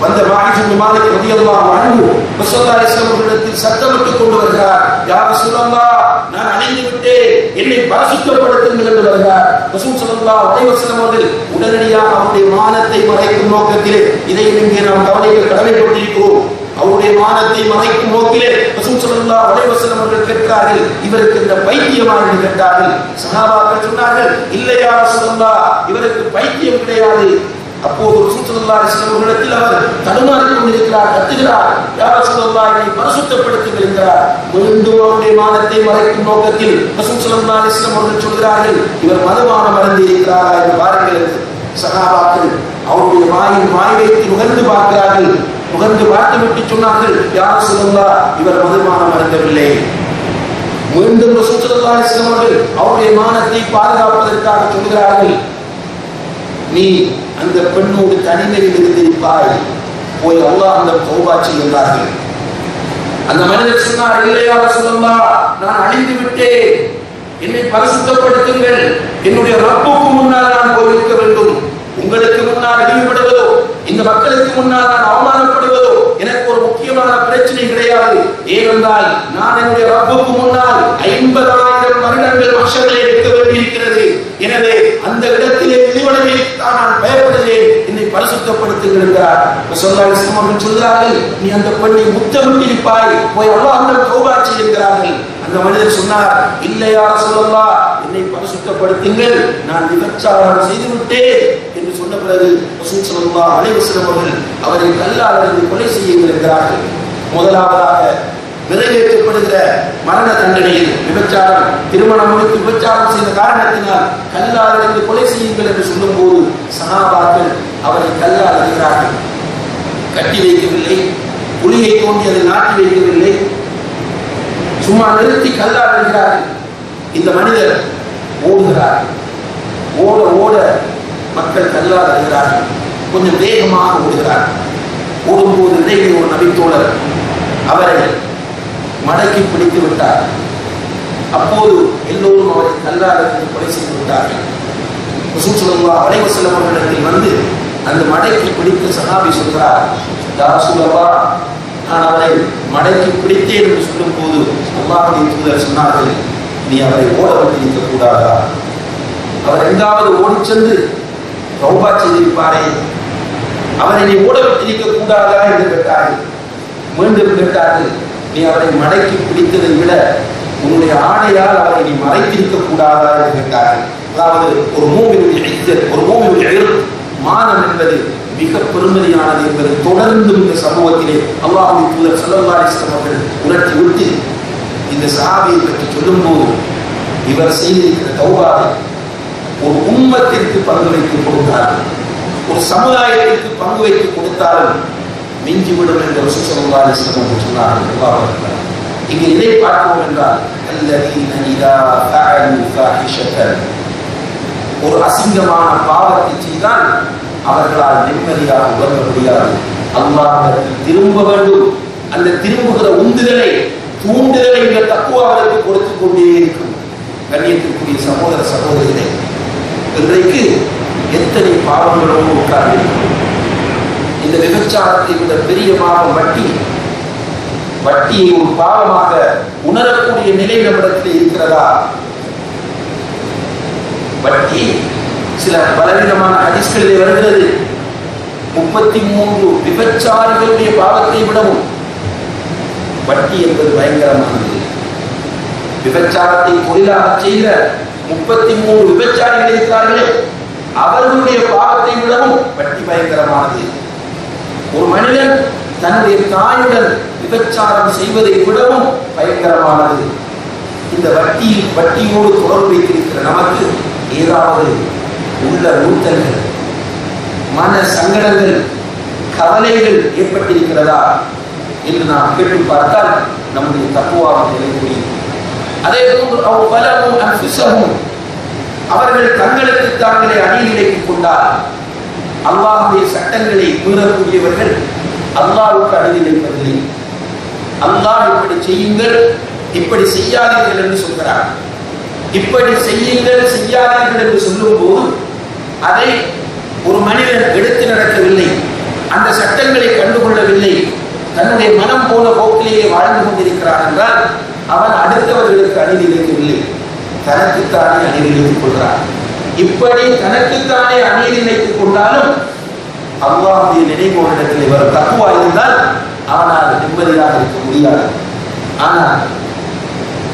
வந்த மாயிஸ் இப்னு மாலிக் ரலியல்லாஹு அன்ஹு ரசூல் ஸல்லல்லாஹு அலைஹி வஸல்லம் அவர்களிடத்தில் சத்தமிட்டுக் கொண்டு வருகிறார், யா ரசூலல்லாஹ், நான் அழிந்து விட்டேன், என்னை பரிசுத்தப்படுத்துங்கள் என்று வருகிறார். ரசூல் ஸல்லல்லாஹு அலைஹி வஸல்லம் அவர்கள் உடனடியாக அவருடைய மானத்தை மறைக்கும் நோக்கத்திலே, இதை இங்கே நாம் கவனிக்க கடமைப்பட்டிருக்கிறோம், அவருடைய மானத்தை மறைக்கும் நோக்கிலே ரசூல் ஸல்லல்லாஹு அலைஹி வஸல்லம் அவர்கள் கேட்கிறார்கள், இவருக்கு இந்த பைத்தியமா என்று கேட்டார்கள். சஹாபாக்கள் சொன்னார்கள், இல்லையா ரசூலல்லாஹ், இவருக்கு பைத்தியம் கிடையாது. அப்போது ரசூல் ஸல்லல்லாஹு அலைஹி வஸல்லம் அவர்களிடத்தில் அவர் தடுமாறிக் கொண்டிருக்கிறார், கத்துகிறார், யா ரசூலல்லாஹ், என்னை பரிசுத்தப்படுத்துங்கள் என்கிறார். மீண்டும் அவருடைய மானத்தை மறைக்கும் நோக்கத்தில் ரசூல் ஸல்லல்லாஹு அலைஹி வஸல்லம் அவர்கள் சொல்கிறார்கள், இவர் மதுபானம் அருந்தி இருக்கிறாரா என்று பாருங்கள் என்று. சஹாபாக்கள் அவருடைய வாய் வைத்து நுகர்ந்து பார்க்கிறார்கள். நுகர்ந்து பார்த்துவிட்டு சொன்னார்கள், யா ரசூலல்லாஹ், இவர் மதுபானம் அருந்தவில்லை. மீண்டும் ரசூல் ஸல்லல்லாஹு அலைஹி வஸல்லம் அவர்கள் அவருடைய மானத்தை பாதுகாப்பதற்காக சொல்கிறார்கள், நீ அந்த பெண்ணோடு தனிமையில் இருந்திருப்பாய், போய் அல்லாஹ் அந்த தௌபா செய்கிறார்கள். அந்த மனிதர் சொன்னார், இல்லையா ரசூலல்லாஹ், நான் அழிந்து விட்டேன், என்னை பரிசுத்தப்படுத்துங்கள், என்னுடைய ரப்புக்கு முன்னால் நான் போய் இருக்க வேண்டும், உங்களுக்கு முன்னால் இழிவுபடுவதோ இந்த மக்களுக்கு முன்னால் நான் அவமானப்படுவதோ எனக்கு ஒரு முக்கியமான பிரச்சனை கிடையாது. ஏனென்றால் நான் என்னுடைய ரப்புக்கு முன்னால் 50,000 வருடங்கள் மஹ்ஷரிலே இருக்க வேண்டியிருக்கிறது. எனவே அந்த இடத்திலே இழிவடையை நான் பயப்படுகிறேன், என்னை பரிசுத்த பரிசுத்தப்படுத்துங்கள் என்கிறார். ஸல்லல்லாஹு அலைஹி வஸல்லம் சொல்கிறார்கள், நீ அந்த பெண்ணை முத்தமிட்டிருப்பாய், போய் அல்லாஹ்விடம் தௌபா செய் என்கிறார்கள். அந்த மனிதர் சொன்னார், இல்லையா ரசூலல்லாஹ், என்னை பரிசுத்தப்படுத்துங்கள், நான் விபச்சாரம் செய்து விட்டேன் என்று சொன்ன பிறகு ரசூல் ஸல்லல்லாஹு அலைஹி வஸல்லம் அவர்கள் அவரை கல்லால் அறைந்து கொலை செய்யுங்கள் என்கிறார்கள். முதலாவதாக நிறைவேற்றப்படுகிற மரண தண்டனையில் விபச்சாரம், திருமணம் முடித்து விபச்சாரம் செய்த காரணத்தினால் கல்லால் அறைந்து கொலை செய்யுங்கள் என்று சொல்லும் போது சஹாபாக்கள் அவரை கல்லால் அறைகிறார்கள். கட்டி வைக்கவில்லை, புலியை தோண்டி அதை நாட்டி வைக்கவில்லை, சும்மா நிறுத்தி கல்லால் அறைகிறார்கள். இந்த மனிதர் ஓடுகிறார். ஓட ஓட மக்கள் கல்லால் அறைகிறார்கள். கொஞ்சம் வேகமாக ஓடுகிறார். ஓடும்போது இடையே ஒரு நபித்தோழர் அவரை மடக்கி பிடித்து விட்டார். அப்போது எல்லோரும் அவரை கல்லால் அறைந்து கொலை செய்து விட்டார்கள். ரசூல் ஸல்லல்லாஹு அலைஹி வஸல்லம் அவர்களிடத்தில் வந்து அந்த மடக்கி பிடித்த சஹாபி சொல்கிறார், யா ரசூலல்லாஹ், நான் அவரை மடக்கி பிடித்தேன் என்று சொல்லும் போது அல்லாஹ்வுடைய தூதர் சொன்னார்கள், நீ அவரை ஓட விட்டிருக்க கூடாதா? அவர் எங்காவது ஓடி சென்று தௌபா செய்திருப்பாரே, அவரை நீ ஓட விட்டிருக்க கூடாதா என்று கேட்டார்கள். மீண்டும் கேட்டார்கள், நீ அவரை மடக்கி பிடித்ததை விட உன்னுடைய ஆடையால் அவரை நீ மறைத்திருக்க கூடாதா என்று கேட்டார்கள். அதாவது ஒரு மூமினுடைய இஸ்ஸத், ஒரு மூமினுடைய மானம் என்பது மிக பெருமதியானது என்பதை தொடர்ந்து இந்த சமூகத்திலே அல்லாஹ்வுடைய தூதர் ஸல்லல்லாஹு அலைஹி வஸல்லம் அவர்கள் உணர்த்தி விட்டு இந்த சஹாபியை பற்றி சொல்லும் போது, இவர் செய்திருக்கிற தௌபாவை ஒரு உம்மத்திற்கு பங்கு வைத்து கொடுத்தார்கள், ஒரு சமுதாயத்திற்கு பங்கு வைத்து கொடுத்தாலும் மிஞ்சிவிடும் என்று ரசூல் ஸல்லல்லாஹு அலைஹி வஸல்லம் சொன்னார்கள். இங்கே இதை பார்க்கிறோம் என்றால், அல்லதீன இதா ஃபஅலு ஃபாஹிஷத்தன், ஒரு அசிங்கமான பாவத்தை செய்தால் அவர்களால் நிம்மதியாக உணர முடியாது. அல்லாஹ்விடத்தில் திரும்ப வேண்டும். அந்த திரும்புகிற உந்துதலை, தூண்டுதலை இந்த தக்குவா அவருக்கு கொடுத்து கொண்டே இருக்கும். கண்ணியத்திற்குரிய சகோதர சகோதரிகளே, இன்றைக்கு எத்தனை பாவங்களோடு உட்கார்ந்திருக்கிறோம். இந்த விபச்சாரத்தை விட பெரிய பாவம் வட்டி. வட்டியை ஒரு பாவமாக உணரக்கூடிய நிலை நம்மிடத்தில் இருக்கிறதா? வட்டி சில பலவிதமான ஹதீஸ்களிலே வருகிறது. 33 விபச்சாரிகளுடைய பாவத்தை விடவும் வட்டி என்பது பயங்கரமானது. விபச்சாரத்தை தொழிலாக செய்த 33 விபச்சாரிகள் இருக்கிறார்களே, அவர்களுடைய பாவத்தை விடவும் வட்டி பயங்கரமானது. ஒரு மனிதன் தன்னுடைய தாயுடன் விபச்சாரம் செய்வதை விடவும் பயங்கரமானது. இந்த வட்டியோடு தொடர்பு வைத்திருக்கிற நமக்கு ஏதாவது உள்ள ஊத்தல்கள், மன சங்கடங்கள், கவலைகள் ஏற்பட்டிருக்கிறதா என்று நாம் கேட்டு பார்த்தால் நம்முடைய தக்குவாக நிலை புரியும். அதே போன்று அவர்கள் தங்களுக்கு தாங்களே அநீதியிலைக் கொண்டால், அல்லாஹ்வுடைய சட்டங்களை மீறக்கூடியவர்கள் அல்லாஹ்வுக்கு அநீதியிழைப்பதில்லை. அல்லாஹ் இப்படி செய்யுங்கள், இப்படி செய்யாதீர்கள் என்று சொல்கிறார். இப்படி செய்யுங்கள், செய்யாதீர்கள் என்று சொல்லும் போது அதை ஒரு மனிதன் எடுத்து நடக்கவில்லை, அந்த சட்டங்களை கண்டுகொள்ளவில்லை, தன்னுடைய மனம் போன போக்கிலேயே வாழ்ந்து கொண்டிருக்கிறான் என்றால் அவன் அடுத்தவர்களுக்கு அநீதி இழைக்கவில்லை, தனக்குத்தானே அநீதி இழைத்துக் கொள்கிறான். இப்படி தனக்குத்தானே அநீதி இழைத்துக் கொண்டாலும் அல்லாஹ்வுடைய நினைவோரிடத்தில் இவர் தக்குவா இருந்தால் அவனால் நிம்மதியாக இருக்க முடியாது. ஆனால்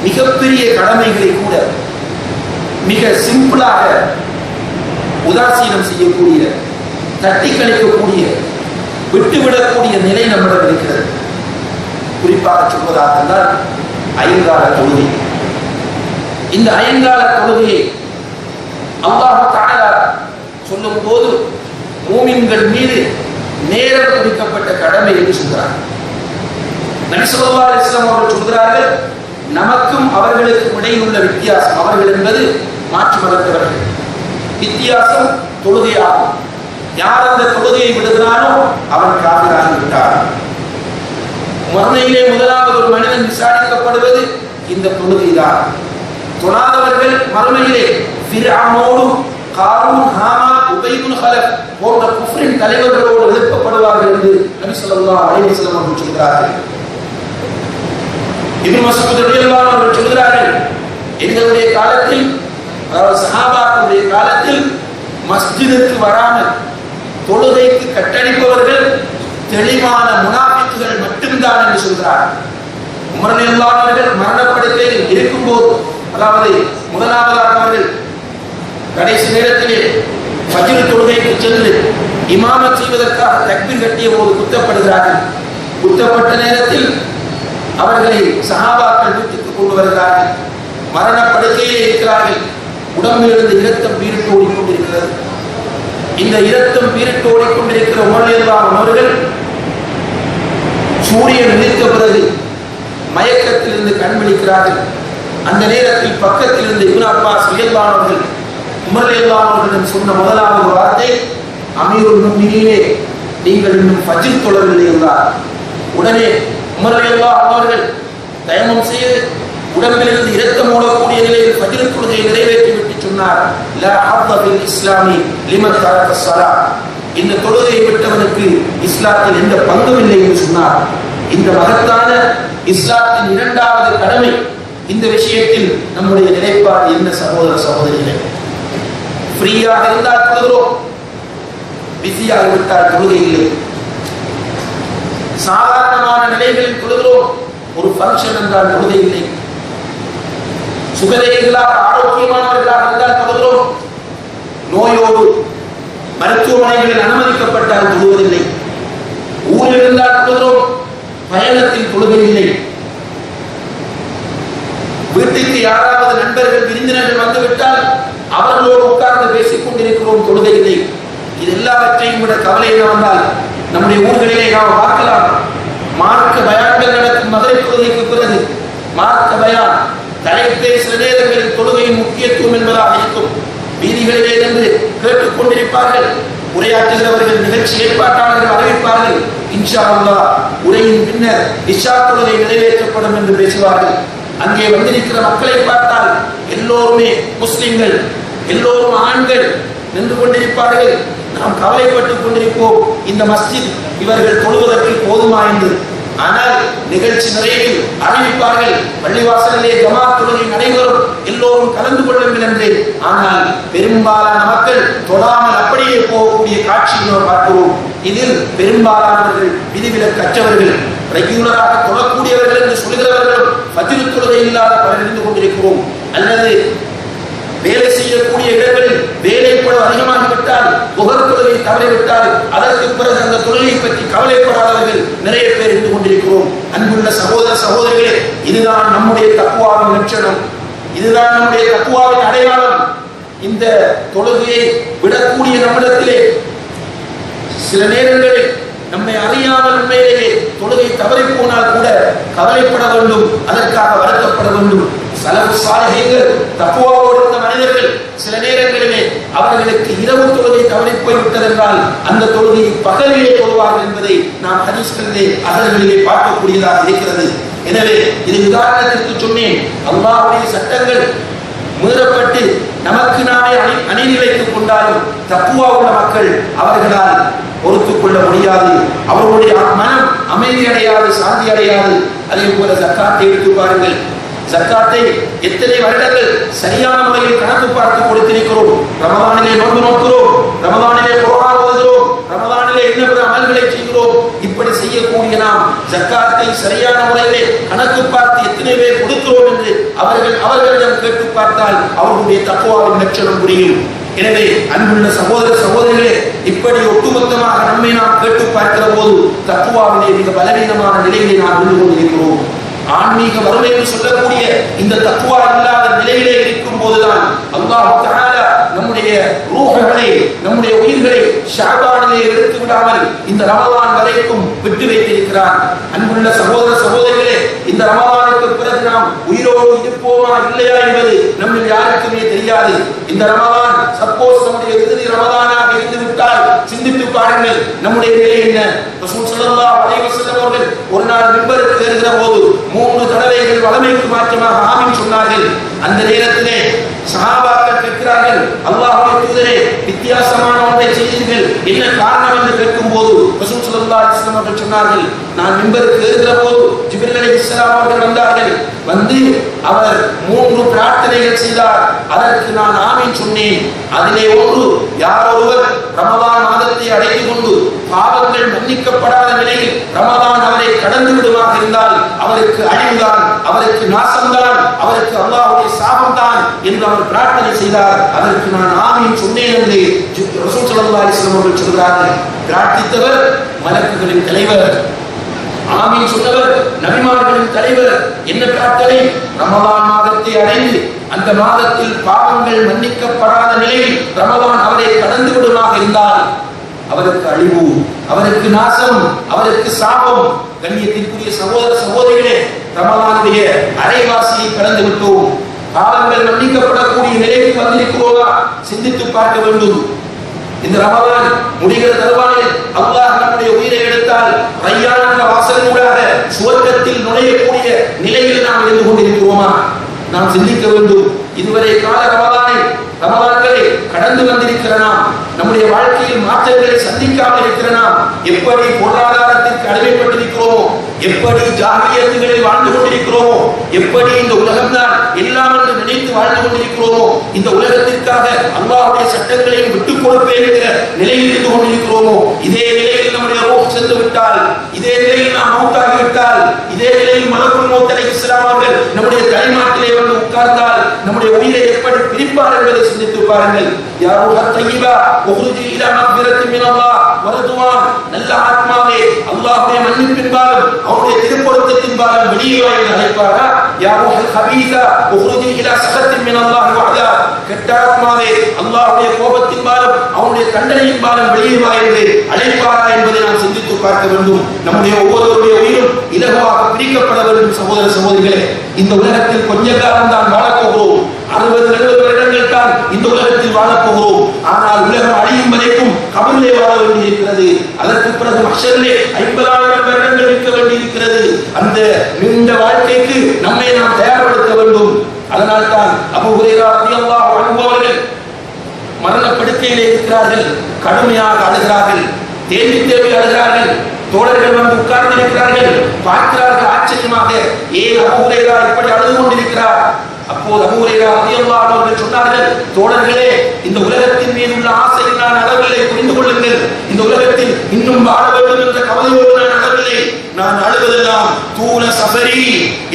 மிகப்பெரிய கடமைகளை கூட மிக சிம்பிளாக உதாசீனம் செய்யக்கூடிய, தட்டி கழிக்கக்கூடிய, விட்டுவிடக்கூடிய நிலை நம்மிடம் இருக்கிறது. குறிப்பாக சொல்வதாக இருந்தால் ஐங்கால தொழுகை. இந்த ஐங்கால தொழுகையை அல்லாஹ் தஆலா சொல்லும் போது மூமின்கள் மீது நேரம் குறிக்கப்பட்ட கடமை என்று சொல்கிறார். நபி ஸல்லல்லாஹு அலைஹி வஸல்லம் அவர்கள் சொல்கிறார்கள், நமக்கும் அவர்களுக்கும் இடையில் உள்ள வித்தியாசம், அவர்கள் என்பது மாற்று மதத்தவர்கள், வித்தியாசம் தொழுகையாகும். யார் அந்த தொழுகையை விடுகிறானோ அவன் காஃபிராகி விட்டார். மறுமையிலே முதலாவது ஒரு மனிதன் விசாரிக்கப்படுவது இந்த தொழுகைதான். தொழாதவர்கள் மறுமையிலே ஃபிர்அனோடு, காரூன், ஹாமான், உபய் இப்னு கலப் போன்ற குஃப்ரின் தலைவர்களோடு எழுப்பப்படுவார்கள் என்று நபி ஸல்லல்லாஹு அலைஹி வஸல்லம் அவர்கள் சொல்கிறார்கள். இப்னு மஸ்ஊத் ரலியல்லாஹு அன்ஹு அவர்கள் சொல்கிறார்கள், எங்களுடைய காலத்தில், அதாவது சஹாபாக்களுடைய காலத்தில் மஸ்ஜிதுக்கு வராமல் தொழுகைக்கு கட்டளிப்பவர்கள் தெளிவான முனாஃபிக்குகள் மட்டும்தான் என்று சொல்கிறார். உமர் ரலியல்லாஹு அவர்கள் மரணப்படுக்கையில் இருக்கும்போது, அதாவது முதலாவதாக அவர்கள் கடைசி நேரத்திலே ஃபஜ்ர் தொழுகைக்கு சென்று இமாமத் செய்வதற்காக தக்பீர் கட்டிய போது குத்தப்படுகிறார்கள். குத்தப்பட்ட நேரத்தில் அவர்களை சஹாபாக்கள் வீட்டுக்கு கொண்டு வருகிறார்கள். மரணப்படுக்கையிலே இருக்கிறார்கள். உடம்பிலிருந்து இரத்தம் பீரிட்டு ஓடிக்கொண்டிருக்கிறது. இந்த இரத்தம் பீரிட்டு ஓடிக்கொண்டிருக்கிற உமர் ரலியல்லாஹு அவர்கள் சூரியன் உதித்த பிறகு மயக்கத்திலிருந்து கண் விழிக்கிறார்கள். அந்த நேரத்தில் பக்கத்தில் இருந்த இப்னு அப்பாஸ் ரலியல்லாஹு அவர்கள் உமர் ரலியல்லாஹு அவர்களிடம் சொன்ன முதலாவது வார்த்தை, அமீருல் முஃமினீனே, நீங்கள் இன்னும் ஃபஜ்ர் தொழவில்லை என்றார். உடனே உமர் ரலியல்லாஹு அவர்கள் தயமம் செய்து உடம்பிலிருந்து இரத்தம் ஓடக்கூடிய நிலையில் ஃபஜ்ர் தொழுகையை நிறைவேற்றிவிட்டு சொன்னார், லா ஹஃத ஃபில் இஸ்லாமி லிமன் தரக ஸலாத், இந்த தொழுகையை விட்டவனுக்கு இஸ்லாத்தில் எந்த பங்கும் இல்லை என்று சொன்னார். இந்த மகத்தான இஸ்லாத்தின் இரண்டாவது கடமை. இந்த விஷயத்தில் நம்முடைய நிலைப்பாடு என்ன சகோதர சகோதரிகளே? ஃப்ரீயாக இருந்தால் தொழுகிறோம், பிஸியாக விட்டால் தொழுகை இல்லை. சாதாரணமான நிலைகளில் தொழுகிறோம், ஒரு ஃபங்க்ஷன் என்றால் தொழுகை இல்லை. சுகதேகிகளாக ஆரோக்கியமானவர்களாக இருந்தால் தொழுகிறோம், நோயோடு மருத்துவமனைகளில் அனுமதிக்கப்பட்டால் தொழுவதில்லை. ஊரில் இருந்தால் தொழுகிறோம், பயணத்தில் தொழுகை இல்லை. வீட்டுக்கு யாராவது நண்பர்கள் விருந்தினர்கள் வந்துவிட்டால் அவர்களோடு உட்கார்ந்து பேசிக் கொண்டிருக்கிறோம், தொழுகை இல்லை. இது எல்லாவற்றையும் விட கவலை என்னவென்றால், நம்முடைய ஊர்களிலே நாம் பார்க்கலாம், மார்க்க பயான்கள் நடக்கும் மகரிப் தொழுகைக்கு பிறகு மார்க்க பயான் தலைப்பே சில நேரங்களில் தொழுகையின் முக்கியத்துவம் என்பதாக இருக்கும். வீதிகளிலே என்று கேட்டுக் கொண்டிருப்பார்கள். உரையாற்றுகிறவர்கள், நிகழ்ச்சி ஏற்பாட்டாளர்கள் அறிவிப்பார்கள், இன்ஷா அல்லாஹ் உரையின் பின்னர் இஷா தொழுகை நிறைவேற்றப்படும் என்று பேசுவார்கள். அங்கே வந்திருக்கிற மக்களை பார்த்தால் எல்லோருமே முஸ்லிம்கள், எல்லோரும் ஆண்கள் நின்று கொண்டிருப்பார்கள். நாம் கவலைப்பட்டுக் கொண்டிருப்போம், இந்த மஸ்ஜித் இவர்கள் தொழுவதற்கு போதுமா என்று. ஆனால் நிகழ்ச்சி நிறைவில் அறிவிப்பார்கள், பள்ளிவாசலிலே ஜமாத் தொழுகை நடைபெறும், எல்லோரும் கலந்து கொள்ளுங்கள் என்று. ஆனால் பெரும்பாலான மக்கள் தொழாமல் அப்படியே போகக்கூடிய காட்சியை நாம் பார்க்கிறோம். இதில் பெரும்பாலானவர்கள் விதிவிலக்கற்றவர்கள், ரெகுலராக தொழக்கூடியவர்கள் என்று சொல்கிறவர்களும் ஃபஜ்ர் தொழுகை இல்லாத பலர் இருந்து கொண்டிருக்கிறோம். அல்லது வேலை செய்யக்கூடிய இடங்களில் வேலைப்பளு அதிகமாகிவிட்டால், புகர் தொழுகை தவறிவிட்டால் அதற்கு பிறகு அந்த தொழிலை பற்றி கவலைப்படாதவர்கள் நிறைய பேர் இருந்து கொண்டிருக்கிறோம். அன்புள்ள சகோதர சகோதரிகளே, இதுதான் நம்முடைய தக்வாவின் லட்சணம், இதுதான் நம்முடைய தக்வாவின் அடையாளம். இந்த தொழுகையை விடக்கூடிய நம்மிடத்திலே சில நேரங்களில் நம்மை அறியாமல் உண்மையிலேயே தொழுகை தவறி போனால் கூட கவலைப்பட வேண்டும், அதற்காக வருத்தப்பட வேண்டும். சலஃபு சாலிஹீன்கள், தக்வாவோடு இருந்த மனிதர்கள் சில நேரங்களிலே அவர்களுக்கு இரவு தொழுகை தவறி போய்விட்டதென்றால் அந்த தொழுகையை பகலிலே தொழுவார்கள் என்பதை நாம் ஹதீஸ்களிலே அகல்களிலே பார்க்கக்கூடியதாக இருக்கிறது. எனவே இது உதாரணத்திற்கு சொன்னேன். அல்லாஹ்வுடைய சட்டங்கள் மீறப்பட்டு நமக்கு நாமே அநீதிழைத்துக் கொண்டாலும் தக்வா உள்ள மக்கள் அவர்களால் பொறுத்துக் கொள்ள முடியாது, அவர்களுடைய மனம் அமைதி அடையாது, சாந்தி அடையாது. அதே போல ஜக்காத்தை எடுத்து பாருங்கள். ஜக்காத்தை எத்தனை வருடங்கள் சரியான முறையில் கணக்கு பார்த்து கொடுத்திருக்கிறோம். ரமதானிலே நோன்பு நோக்கிறோம், ரமதானிலே குர்ஆன் ஓதுகிறோம், ரமதானிலே என்ன பிற அமல்களை செய்கிறோம். இப்படி செய்யக்கூடிய நாம் ஜக்காத்தை சரியான முறையிலே கணக்கு பார்த்து எத்தனை பேர் கொடுக்கிறோம் என்று அவர்களிடம் கேட்டு பார்த்தால் அவர்களுடைய தக்வாவின் லட்சணம் புரியும். எனவே அன்புள்ள சகோதர சகோதரிகளே, இப்படி ஒட்டுமொத்தமாக நம்மை நாம் கேட்டு பார்க்கிற போது தக்வாவிலே மிக பலவீனமான நிலையிலே நாம் இருந்து கொண்டிருக்கிறோம். ஆன்மீக வறுமை என்று சொல்லக்கூடிய இந்த தக்வா இல்லாத நிலையிலே இருக்கும் போதுதான் அல்லாஹ் தஆலா நம்முடைய ரூஹ்களை, நம்முடைய உயிர்களை ஷஅபானிலே எடுத்து விடாமல் இந்த ரமலான் வரைக்கும் விட்டு வைத்திருக்கிறார். அன்புள்ள சகோதர சகோதரிகளே, இந்த ரமலானுக்கு பிறகு நாம் உயிரோடு இருப்போமா இல்லையா என்பது நம்மில் யாருக்குமே தெரியாது. இந்த ரமலான் சப்போஸ் நம்முடைய இறுதி ரமலானாக இருந்து விட்டால் சிந்தித்து பாருங்கள், நம்முடைய நிலை என்ன? ரசூல் ஸல்லல்லாஹு அலைஹி வஸல்லம் அவர்கள் ஒரு நாள் மிம்பருக்கு ஏறுகிற போது 3 தடவைகள் வளமைக்கு மாற்றமாக ஆமீன் சொன்னார்கள். அந்த நேரத்திலே சஹாபாக்கள் கேட்கிறார்கள், அல்லாஹ்வுடைய தூதரே, வித்தியாசமான ஒன்றை செய்தீர்கள், என்ன காரணம் என்று கேட்கும் போது ரசூல் ஸல்லல்லாஹு அலைஹி வஸல்லம் அவர்கள் சொன்னார்கள், நான் மிம்பருக்கு ஏறுகிற போது ஜிப்ரீல் அலைஹிஸ்ஸலாம் அவர்கள் வந்தார்கள். வந்து அவர் 3 பிரார்த்தனைகள் செய்தார். அதற்கு நான் ஆமீன் சொன்னேன். அதிலே ஒன்று, யார் ஒருவர் ரமலான் மாதத்தை அடைந்து கொண்டு பாவங்கள் மன்னிக்கப்படாத நிலையில் ரமலான் அவரை கடந்து விடுமாக இருந்தால் அவருக்கு அழிவுதான், அவருக்கு நாசம்தான், அவருக்கு அல்லாஹ்வுடைய சாபம்தான் என்று அவர் பிரார்த்தனை செய்தார். அதற்கு நான் ஆமீன் சொன்னேன் என்று ரசூல் ஸல்லல்லாஹு அலைஹி வஸல்லம் அவர்கள் சொல்கிறார்கள். பிரார்த்தித்தவர் மலக்குகளின் தலைவர், ஆமீன் சொன்னவர் நபிமார்களின் தலைவர். என்ன பிரார்த்தனை? ரமலான் மாதத்தை அடைந்து அந்த மாதத்தில் பாவங்கள் மன்னிக்கப்படாத நிலையில் ரமலான் அவரை கடந்து விடுமாக இருந்தால் அவருக்கு அழிவு, அவருக்கு நாசம், அவருக்கு சாபம். கண்ணியத்திற்குரிய சகோதர சகோதரிகளே, ரமலானுடைய அரைவாசியை கடந்து விட்டோம். பாவங்கள் மன்னிக்கப்படக்கூடிய நிலைக்கு வந்திருக்கிறோமா? சிந்தித்து பார்க்க வேண்டும். இந்த ரமலான் முடிகிற தருவாயில் அல்லாஹ் நம்முடைய உயிரை எடுத்தால் ரய்யான் என்ற வாசலினூடாக சுவர்க்கத்தில் நுழையக்கூடிய நிலையில் நாம் இருந்து கொண்டிருக்கிறோமா? நாம் சிந்திக்க வேண்டும். இதுவரை கால ரமலான்களை கடந்து வந்திருக்கிற நாம் நம்முடைய வாழ்க்கையில் மாற்றங்களை சந்திக்காமல் இருக்கிற நாம் எப்படி பொருளாதாரத்திற்கு அடிமைப்பட்டிருக்கிறோமோ, எப்படி ஜாகிலியத்துகளில் வாழ்ந்து கொண்டிருக்கிறோமோ, எப்படி இந்த உலகம்தான் எல்லாம் என்று நினைத்து வாழ்ந்து கொண்டிருக்கிறோமோ, இந்த உலகத்திற்காக அல்லாஹ்வுடைய சட்டங்களையும் விட்டுக் கொடுப்பேன் என்கிற நிலையில் இருந்து கொண்டிருக்கிறோமோ, இதே நிலையில் நம்முடைய ரூஹ் சென்று விட்டால், இதே நிலையில் நாம் மௌத்தாகிவிட்டால், இதே நிலையில் மலக்குல் மௌத் அலைஹிஸ்ஸலாம் அவர்கள் நம்முடைய தலைமாட்டிலே வந்து உட்கார்ந்தால் நம்முடைய உயிரை எப்படி பிரிப்பார் என்பதை சிந்தித்து பாருங்கள். யா ரூஹத் தய்யிபா உக்ருஜி இலா மக்ஃபிரத்தின் மினல்லாஹ் வ ரிதுவான். நல்ல ஆத்மாவே, அல்லாஹ்வுடைய மன்னிப்பின்பாலும் அவருடைய திருப்பொருத்தத்தின்பாலும் வெளியே வா என்று அழைப்பாரா? யா ரூஹல் ஹபீஸா உக்ருஜி இலா சஹத்தின் மினல்லாஹ் வ அதாப். கெட்ட ஆத்மாவே, அல்லாஹ்வுடைய கோபத்தின்பாலும் அவருடைய தண்டனையின்பாலும் வெளியே வா என்று அழைப்பாரா என்பதை நாம் சிந்தித்து பார்க்க வேண்டும். நம்முடைய ஒவ்வொருவருடைய உயிரும் இலகுவாக பிரிக்கப்பட வேண்டும். சகோதர சகோதரிகளே, இந்த உலகத்தில் கொஞ்ச காலம் தான் வாழப்போகிறோம். 60-70 வருடங்கள் தான் இந்த உலகத்தில் வாழப்போகிறோம். ஆனால் உலகம் அழியும் வரைக்கும் கபரிலே வாழ வேண்டியிருக்கிறது. அதற்கு பிறகு மஹ்ஷரிலே 50,000 வருடங்கள் இருக்க வேண்டியிருக்கிறது. அந்த நீண்ட வாழ்க்கைக்கு நம்மை நாம் தயார்படுத்த வேண்டும். அதனால் தான் அபூ ஹுரைரா ரலியல்லாஹு அன்ஹு அவர்கள் மரணப்படுக்கையிலே இருக்கிறார்கள். கடுமையாக அழுகிறார்கள், தேம்பி தேம்பி அழுகிறார்கள். தோழர்கள் வந்து உட்கார்ந்து இருக்கிறார்கள், பார்க்கிறார்கள் ஆச்சரியமாக, ஏன் அபூ ஹுரைரா இப்படி அழுது கொண்டிருக்கிறார்? அப்போது அபூ ஹுரைரா ரலியல்லாஹு அன்ஹு அவர்கள் சொன்னார்கள், தோழர்களே, இந்த உலகத்தின் மீது உள்ள ஆசை நான் அளவில்லை, புரிந்து கொள்ளுங்கள். இந்த உலகத்தில் இன்னும் வாழ வேண்டும் என்ற கவலையோடு நான் அளவில்லை. நான் அழுவதெல்லாம் தூல சஃபரி,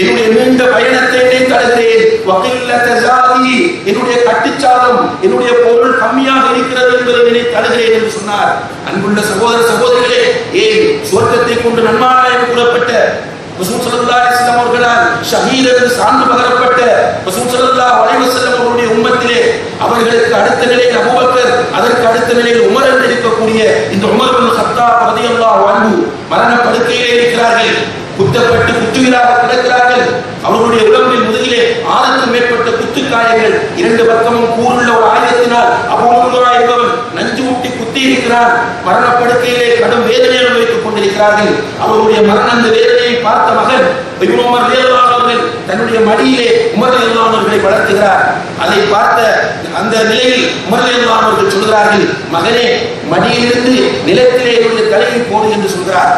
என்னுடைய நீண்ட பயணத்தை நினைத்து அழுகிறேன். வகில்லத ஜாதி, என்னுடைய கட்டுச்சாதம், என்னுடைய பொருள் கம்மியாக இருக்கிறது என்பதை நினைத்து அழுகிறேன் என்று சொன்னார். அன்புள்ள சகோதர சகோதரிகளே, ஏன் சுவர்க்கத்தை கொண்டு நன்மாராயம் கூறப்பட்ட ரசூல் ஸல்லல்லாஹு அலைஹி வஸல்லம் அவர்களால் ஷஹீத் என்று சான்று பகரப்பட்ட ரசூல் ஸல்லல்லாஹு அலைஹி வஸல்லம் அவர்களுடைய உம்மத்திலே அவர்களுக்கு அடுத்த நிலையில் அபூபக்கர், அதற்கு அடுத்த நிலையில் உமர் என்று இருக்கக்கூடிய இந்த உமர் இப்னு கத்தாப் ரலியல்லாஹு அன்ஹு மரணப்படுக்கையிலே இருக்கிறார்கள். குத்தப்பட்டு குற்றுயிராக கிடக்கிறார்கள். அவர்களுடைய உடம்பில் முதுகிலே 6க்கும் மேற்பட்ட குத்துக்காயங்கள், 2 பக்கமும் கூறுள்ள ஒரு ஆயுதத்தினால் அபூ லுலுஆ என்பவன் நஞ்சு ஊட்டி குத்தி இருக்கிறான். மரணப்படுக்கையிலே கடும் வேதனை அனுபவித்துக் கொண்டிருக்கிறார்கள். அவருடைய மரண அந்த வேதனையை பார்த்த மகன் இப்னு உமர் ரலியல்லாஹு அவர்கள் தன்னுடைய மடியிலே உமர் ரலியல்லாஹு அவர்களை வளர்த்துகிறார். அதை பார்த்த அந்த நிலையில் உமர் ரலியல்லாஹு அவர்கள் சொல்கிறார்கள், மகனே, மடியிலிருந்து நிலத்திலே என்னுடைய தலையை போடு என்று சொல்கிறார்.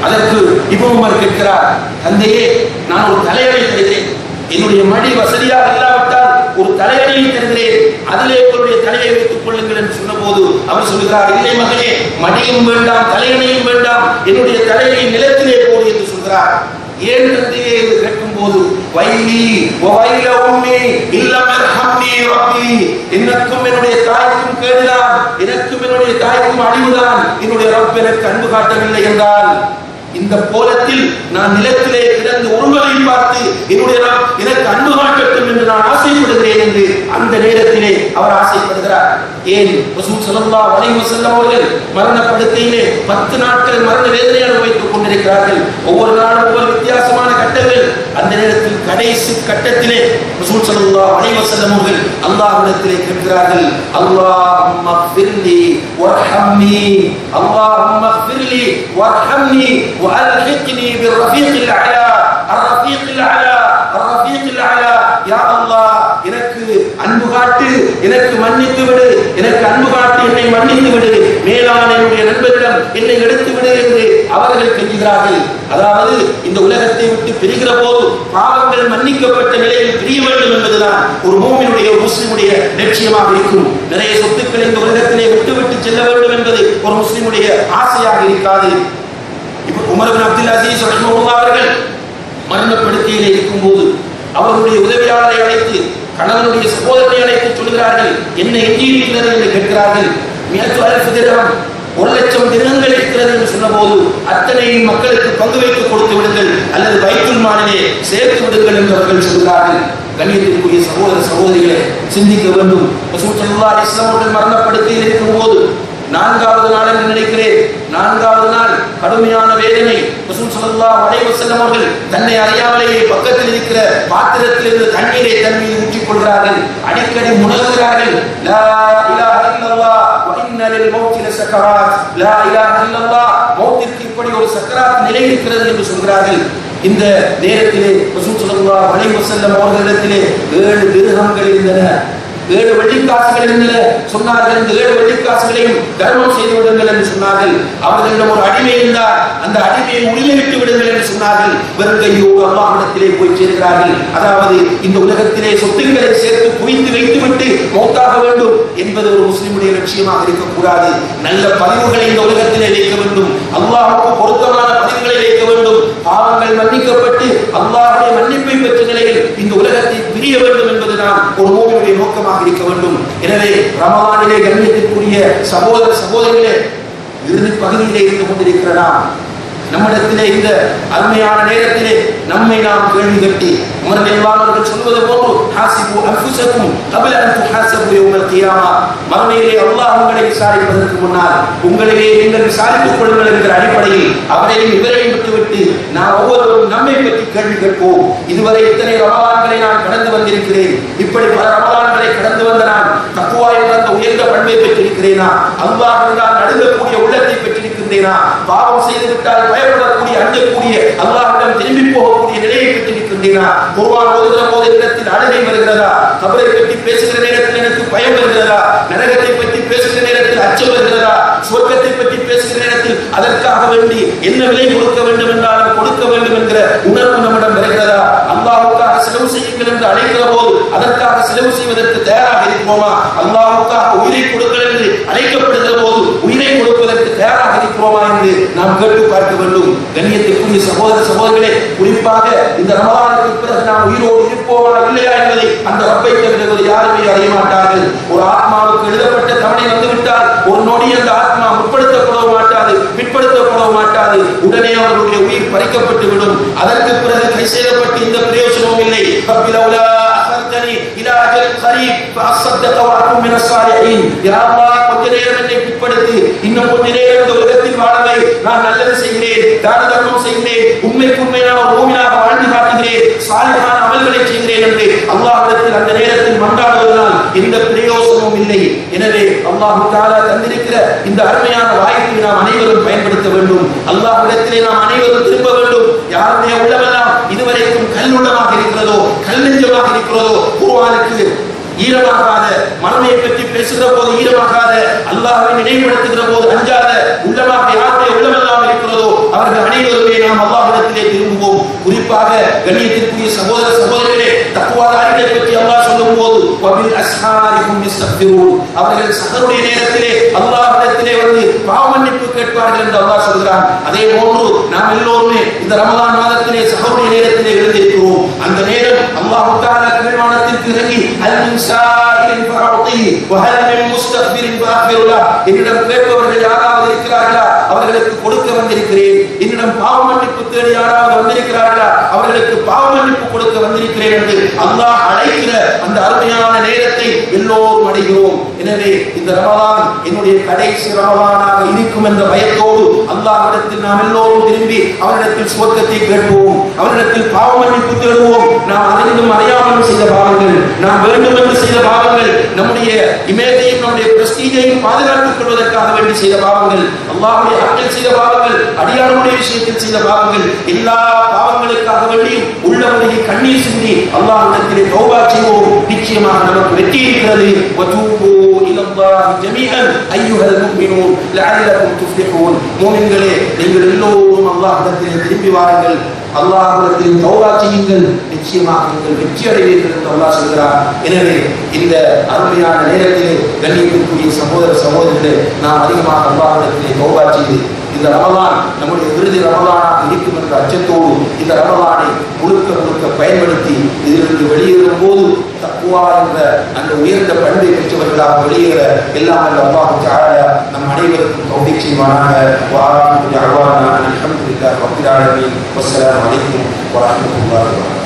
அதற்கு இப்னு உமர் கேட்கிறார், தந்தையே, நான் ஒரு தலையணை தருகிறேன், என்னுடைய மடி வசதியாக இல்லாவிட்டால் ஒரு தலையணையை தருகிறேன், அதிலே உங்களுடைய தலையை வைத்துக் கொள்ளுங்கள் என்று சொன்னபோது அவர் சொல்கிறார், இல்லை மகனே, மடியும் வேண்டாம், தலையணையும் வேண்டாம், என்னுடைய தலையை நிலத்திலே போடு என்று சொல்கிறார். ஏன் தந்தையே என்று கேட்கும் போது, வைலி வவைல உம்மி இல்லம் யர்ஹம்னி ரப்பி, எனக்கும் என்னுடைய தாய்க்கும் கேடுதான், எனக்கும் என்னுடைய தாய்க்கும் அழிவுதான், என்னுடைய ரப் எனக்கு அன்பு காட்டவில்லை என்றால் இந்த போலத்தில் நான் நிலத்திலே கிடந்து ஒருவரை பார்த்து என்னுடைய எனக்கு அன்பு காட்டட்டும் என்று நான் ஆசைப்படுகிறேன் என்று அந்த நேரத்திலே அவர் ஆசைப்படுகிறார். ஏன் ரசூல் ஸல்லல்லாஹு அலைஹி வஸல்லம் அவர்கள் மரணப்படுக்கையிலே 10 நாட்கள் மரண வேதனை அனுபவித்துக் கொண்டிருக்கிறார்கள். ஒவ்வொரு நாளும் ஒவ்வொரு வித்தியாசமான கட்டங்கள். அந்த நேரத்தில் கடைசி கட்டத்திலே ரசூல் ஸல்லல்லாஹு அலைஹி வஸல்லம் அவர்கள் அல்லாஹ்விடத்திலே கேட்கிறார்கள், அல்லாஹும்ம ஃபிர்லி வர்ஹம்னி, அல்லாஹும்ம ஃபிர்லி வர்ஹம்னி وألحقني بالرفيق الأعلى الرفيق الأعلى الرفيق الأعلى யா அல்லாஹ் எனக்கு அன்பு காட்டு, எனக்கு மன்னித்து விடு, எனக்கு அன்பு காட்டு, என்னை மன்னித்து விடு, மேலான என்னுடைய நண்பரிடம் என்னை எடுத்து விடு என்று அவர்கள் கெஞ்சுகிறார்கள். அதாவது இந்த உலகத்தை விட்டு பிரிகிற போது பாவங்கள் மன்னிக்கப்பட்ட நிலையில் பிரிய வேண்டும் என்பதுதான் ஒரு மூமினுடைய முஸ்லிமுடைய லட்சியமாக இருக்கும். நிறைய சொத்துக்களை இந்த உலகத்திலே விட்டு செல்ல வேண்டும் என்பது ஒரு முஸ்லிமுடைய ஆசையாக இருக்காது. இப்ப உமர் இப்னு அப்துல் அசீஸ் ரஹ்மத்துல்லாஹி அவர்கள் மரணப்படுக்கையிலே இருக்கும் போது அவர்களுடைய உதவியாளரை அழைத்து, கணவனுடைய சகோதரனை அழைத்து சொல்கிறார்கள், என்ன எஞ்சி இருக்கிறது என்று கேட்கிறார்கள். 100,000 திர்ஹம், 1,00,000 திர்ஹங்கள் இருக்கிறது என்று சொன்னபோது அத்தனையும் மக்களுக்கு பங்கு வைத்து கொடுத்து விடுங்கள் அல்லது பைத்துல் மாலிலே சேர்த்து விடுங்கள் என்று அவர்கள் சொல்கிறார்கள். கண்ணியத்திற்குரிய சகோதர சகோதரிகளை சிந்திக்க வேண்டும். ரசூல் ஸல்லல்லாஹு அலைஹி வஸல்லம் அவர்கள் மரணப்படுக்கையில் இருக்கும் போது 4வது நாள் என்று நினைக்கிறேன், 4வது நாள் கடுமையான வேதனை. ரசூல் ஸல்லல்லாஹு அலைஹி வஸல்லம் அவர்கள் தன்னை அறியாமலேயே பக்கத்தில் இருக்கிற பாத்திரத்தில் இருந்து தண்ணீரை தன் மீது ஊற்றிக் கொள்கிறார்கள். அடிக்கடி முனகுகிறார்கள், லா இலாஹ இல்லல்லாஹ் வ இன்ன லில் மௌத்தி லஸக்கராத், லா இலாஹ இல்லல்லாஹ், மௌத்திற்கு இப்படி ஒரு சக்கராத் நிலை இருக்கிறது என்று சொல்கிறார்கள். இந்த நேரத்திலே ரசூல் ஸல்லல்லாஹு அலைஹி வஸல்லம் அவர்களிடத்திலே 7 திர்ஹம்கள் இருந்தன, 7 வெள்ளிக்காசுகள் இருந்தன. சொன்னார்கள், இந்த 7 வெள்ளிக்காசுகளையும் தர்மம் செய்து விடுங்கள் என்று சொன்னார்கள். அவர்களிடம் ஒரு அடிமை இருந்தார், அந்த அடிமையை உரிய விட்டு விடுங்கள் என்று சொன்னார்கள். வெறும் கையோடு அல்லாஹ்விடத்திலே போய் சேர்க்கிறார்கள். அதாவது இந்த உலகத்திலே சொத்துக்களை சேர்த்து குவித்து வைத்துவிட்டு மௌத்தாக வேண்டும் என்பது ஒரு முஸ்லிமுடைய லட்சியமாக இருக்கக்கூடாது. நல்ல பதிவுகளை இந்த உலகத்திலே வைக்க வேண்டும், அல்லாஹ்வுக்கு பொருத்தமான பதிவுகளை வைக்க வேண்டும். பாவங்கள் மன்னிக்கப்பட்டு அல்லாஹ்வுடைய மன்னிப்பை பெற்ற நிலையில் இந்த உலகத்தை பிரிய வேண்டும் என்பதுதான் ஒரு மூமினுடைய நோக்கமாக இருக்க வேண்டும். எனவே ரமலானிலே கண்ணியத்திற்குரிய சகோதர சகோதரிகளே, இறுதி பகுதியிலே இருந்து கொண்டிருக்கிறதா, நம்மிடத்திலே இந்த அருமையான நேரத்திலே நம்மை நாம் கேள்வி கட்டி உமர் ரலியல்லாஹு அன்ஹு சொல்வது போன்று ஹாசிபு அன்ஃபுஸக்கும் قبل ان تحاسبوا يوم القيامه, மறுமையிலே அல்லாஹ் உங்களை விசாரிப்பதற்கு முன்னால் உங்களையே நீங்கள் விசாரித்துக் கொள்ளுங்கள் என்கிற அடிப்படையில் அவரையும் இவரையும் விட்டுவிட்டு நாம் ஒவ்வொருவரும் நம்மை பற்றி கேள்வி கேட்போம். இதுவரை இத்தனை ரமலான்களை நான் கடந்து வந்திருக்கிறேன், இப்படி பல ரமலான்களை கடந்து வந்த நான் தக்வா என்ற அந்த உயர்ந்த பண்பை பெற்றிருக்கிறேனா, அல்லாஹ் என்றால் நடுங்கக்கூடிய உள்ளத்தை பெற்றிருக்கின்றேனா, பாவம் செய்து விட்டால் பயப்படக்கூடிய அஞ்சக்கூடிய அல்லாஹ்விடம் திரும்பி போகக்கூடிய நிலையை பெற்றிருக்கின்றேனா, குர்ஆன் ஓதுகிற போது இடத்தில் அழுகை வருகிறதா, கபரை பற்றி பேசுகிற நேரத்தில் எனக்கு பயம் வருகிறதா, நரகத்தை பற்றி பேசுகிற நேரத்தில் அச்சம் வருகிறதா, சொர்க்கத்தை பற்றி பேசுகிற நேரத்தில் அதற்காக வேண்டி என்ன விலை கொடுக்க வேண்டும் என்றாலும் கொடுக்க வேண்டும் என்கிற உணர்வு நம்மிடம் வருகிறதா, அல்லாஹ்வுக்காக செலவு செய்யுங்கள் என்று அழைக்கிற போது அதற்காக செலவு செய்வதற்கு தயாராக இருக்கிறோமா, அல்லாஹ்வுக்காக உயிரை கொடுங்கள் என்று அழைக்கப்படுகிற போது உயிரை கொடுப்பதற்கு தயாராக இருக்கிறோமா என்று நாம் கேட்டு பார்க்க வேண்டும். கண்ணியத்திற்குரிய சகோதர சகோதரிகளே, குறிப்பாக இந்த ரமலானுக்கு பிறகு நாம் உயிரோடு இருப்போமா இல்லையா என்பதை அந்த ரப்பை தவிர யாருமே அறிய மாட்டார்கள். ஒரு ஆத்மாவுக்கு எழுதப்பட்ட தவணை வந்துவிட்டால் ஒரு நொடி அந்த ஆத்மா முற்படுத்தப்பட மாட்டாது, பிற்படுத்தப்பட மாட்டாது, உடனே அவர்களுடைய உயிர் பறிக்கப்பட்டு விடும். அதற்கு பிறகு கை செய்யப்பட்டு இந்த பிரயோஜனமும் இல்லை. ரப்பிலௌலா அஹர்தனி இலா அஜல் கரீப் ஃபஅஸ்ஸதக வ அகும் மினஸ் ஸாலிஹீன், யா அல்லாஹ் கொஞ்ச நேரம் என்னை பிற்படுத்தி இன்னும் கொஞ்ச நேரம் இந்த உலகத்தில் வாழவை, நான் நல்லது செய்கிறேன், தான தர்மம் செய்கிறேன், உண்மைக்கு உண்மையான ஒரு மூமினாக வாழ்ந்து காட்டுகிறேன், சாலிஹான அமல்களை செய்கிறேன் என்று அல்லாஹ்விடத்தில் அந்த நேரத்தில் மன்றாடுவதால் எந்த பிரயோசனமும் இல்லை. எனவே அல்லாஹ் தஆலா தந்திருக்கிற இந்த அருமையான வாய்ப்பை நாம் அனைவரும் பயன்படுத்த வேண்டும். அல்லாஹ்விடத்திலே நாம் அனைவரும் திரும்ப வேண்டும். யாருடைய உள்ளமெல்லாம் இதுவரைக்கும் கல்லுள்ளமாக இருக்கிறதோ, கல் நெஞ்சமாக இருக்கிறதோ, குர்ஆனுக்கு ஈரமாகாத, மறுமையை பற்றி பேசுகிற போது ஈரமாகாத, அல்லாஹ்வை நினைவுபடுத்துகிற போது அஞ்சாத உள்ளமாக யாருடைய உள்ளமெல்லாம் இருக்கிறதோ அவர்கள் அனைவருமே நாம் அல்லாஹ்விடத்திலே திரும்புவோம். குறிப்பாக கண்ணியத்திற்குரிய சகோதர சகோதரிகளே, தக்வாதாரிகளை பற்றி அல்லாஹ் சொல்லும் போது வபில் அஸ்ஹாரிஹும் யஸ்தக்பிரூன், அவர்கள் சஹருடைய நேரத்திலே அல்லாஹ்விடத்திலே வந்து பாவ மன்னிப்பு கேட்பார்கள் என்று அல்லாஹ் சொல்கிறான். அதே போன்று நாம் எல்லோருமே இந்த ரமலான் மாதத்திலே சஹருடைய நேரத்திலே எழுந்திருக்கிறோம். அந்த நேரம் அல்லாஹ் தஆலா கீழ்வானத்திற்கு இறங்கி அல் இன்சாஇன் ஃபஅதி வ ஹல் மின் முஸ்தக்பிரின் ஃபஅஃபிர் லஹ், என்னிடம் கேட்பவர்கள் யாராவது இருக்கிறார்களா அவர்களுக்கு கொடுக்க வந்திருக்கிறேன், என்னிடம் பாவ மன்னிப்பு தேடி யாராவது வந்திருக்கிறார்களா அவர்களுக்கு பாவ மன்னிப்பு கொடுக்க வந்திருக்கிறேன் என்று அல்லாஹ் அழைக்கிற அந்த அருமையான நேரத்தை எல்லோரும் அடைகிறோம். எனவே இந்த ரமலான் என்னுடைய கடைசி ரமலானாக இருக்கும் என்ற பயத்தோடு அல்லாஹ்விடத்தில் நாம் எல்லோரும் திரும்பி அவரிடத்தில் சுவர்க்கத்தை கேட்போம், அவரிடத்தில் பாவ மன்னிப்பு தேடுவோம். நாம் அறிந்தும் அறியாமலும் செய்த பாவங்கள், நாம் வேண்டும் என்று செய்த பாவங்கள், நம்முடைய இமேஜையும் நம்முடைய பிரஸ்டீஜையும் பாதுகாத்துக் கொள்வதற்காக வேண்டி செய்த பாவங்கள், அல்லாஹ்வுடைய ஹக்கில் செய்த பாவங்கள், அடியாருடைய விஷயத்தில் செய்த பாவங்கள், எல்லா பாவங்களுக்காக வேண்டியும் உள்ளவரையை கண்ணீர் சிந்தி அல்லாஹ்விடத்திலே தௌபா செய்வோம். நிச்சயமாக நமக்கு வெற்றி இருக்கிறது. வதூபு இலல்லாஹி ஜமீஅன் அய்யுஹல் முஃமினூன் லஅல்லகும் துஃப்லிஹூன். மூமின்களே, நீங்கள் எல்லோரும் அல்லாஹ்விடத்திலே திரும்பி வாருங்கள், அல்லாஹ்விடத்தில் தௌபா செய்யுங்கள், நிச்சயமாக நீங்கள் வெற்றி அடைவீர்கள் என்று அல்லாஹ் சொல்கிறார். எனவே இந்த அருமையான நேரத்திலே கண்ணியத்திற்குரிய சகோதர சகோதரிகளே, நாம் அதிகமாக அல்லாஹ்விடத்திலே தௌபா செய்து இந்த ரமலான் நம்முடைய விருது ரமலானாக இருக்கும் என்ற அச்சத்தோடு இந்த ரமலானை முழுக்க முழுக்க பயன்படுத்தி இதிலிருந்து வெளியேறும் போது தக்வா என்ற அந்த உயர்ந்த பண்பை பெற்றவர்களாக வெளியேற எல்லாம் அல்லாஹ் தஆலா நம் அனைவருக்கும் தௌஃபீக் செய்வானாக. வஆஹிரு தஅவானா அல்ஹம்துலில்லாஹி ரப்பில் ஆலமீன். வஸ்ஸலாமு அலைக்கும் வரஹ்மத்துல்லாஹி வபரகாத்துஹு.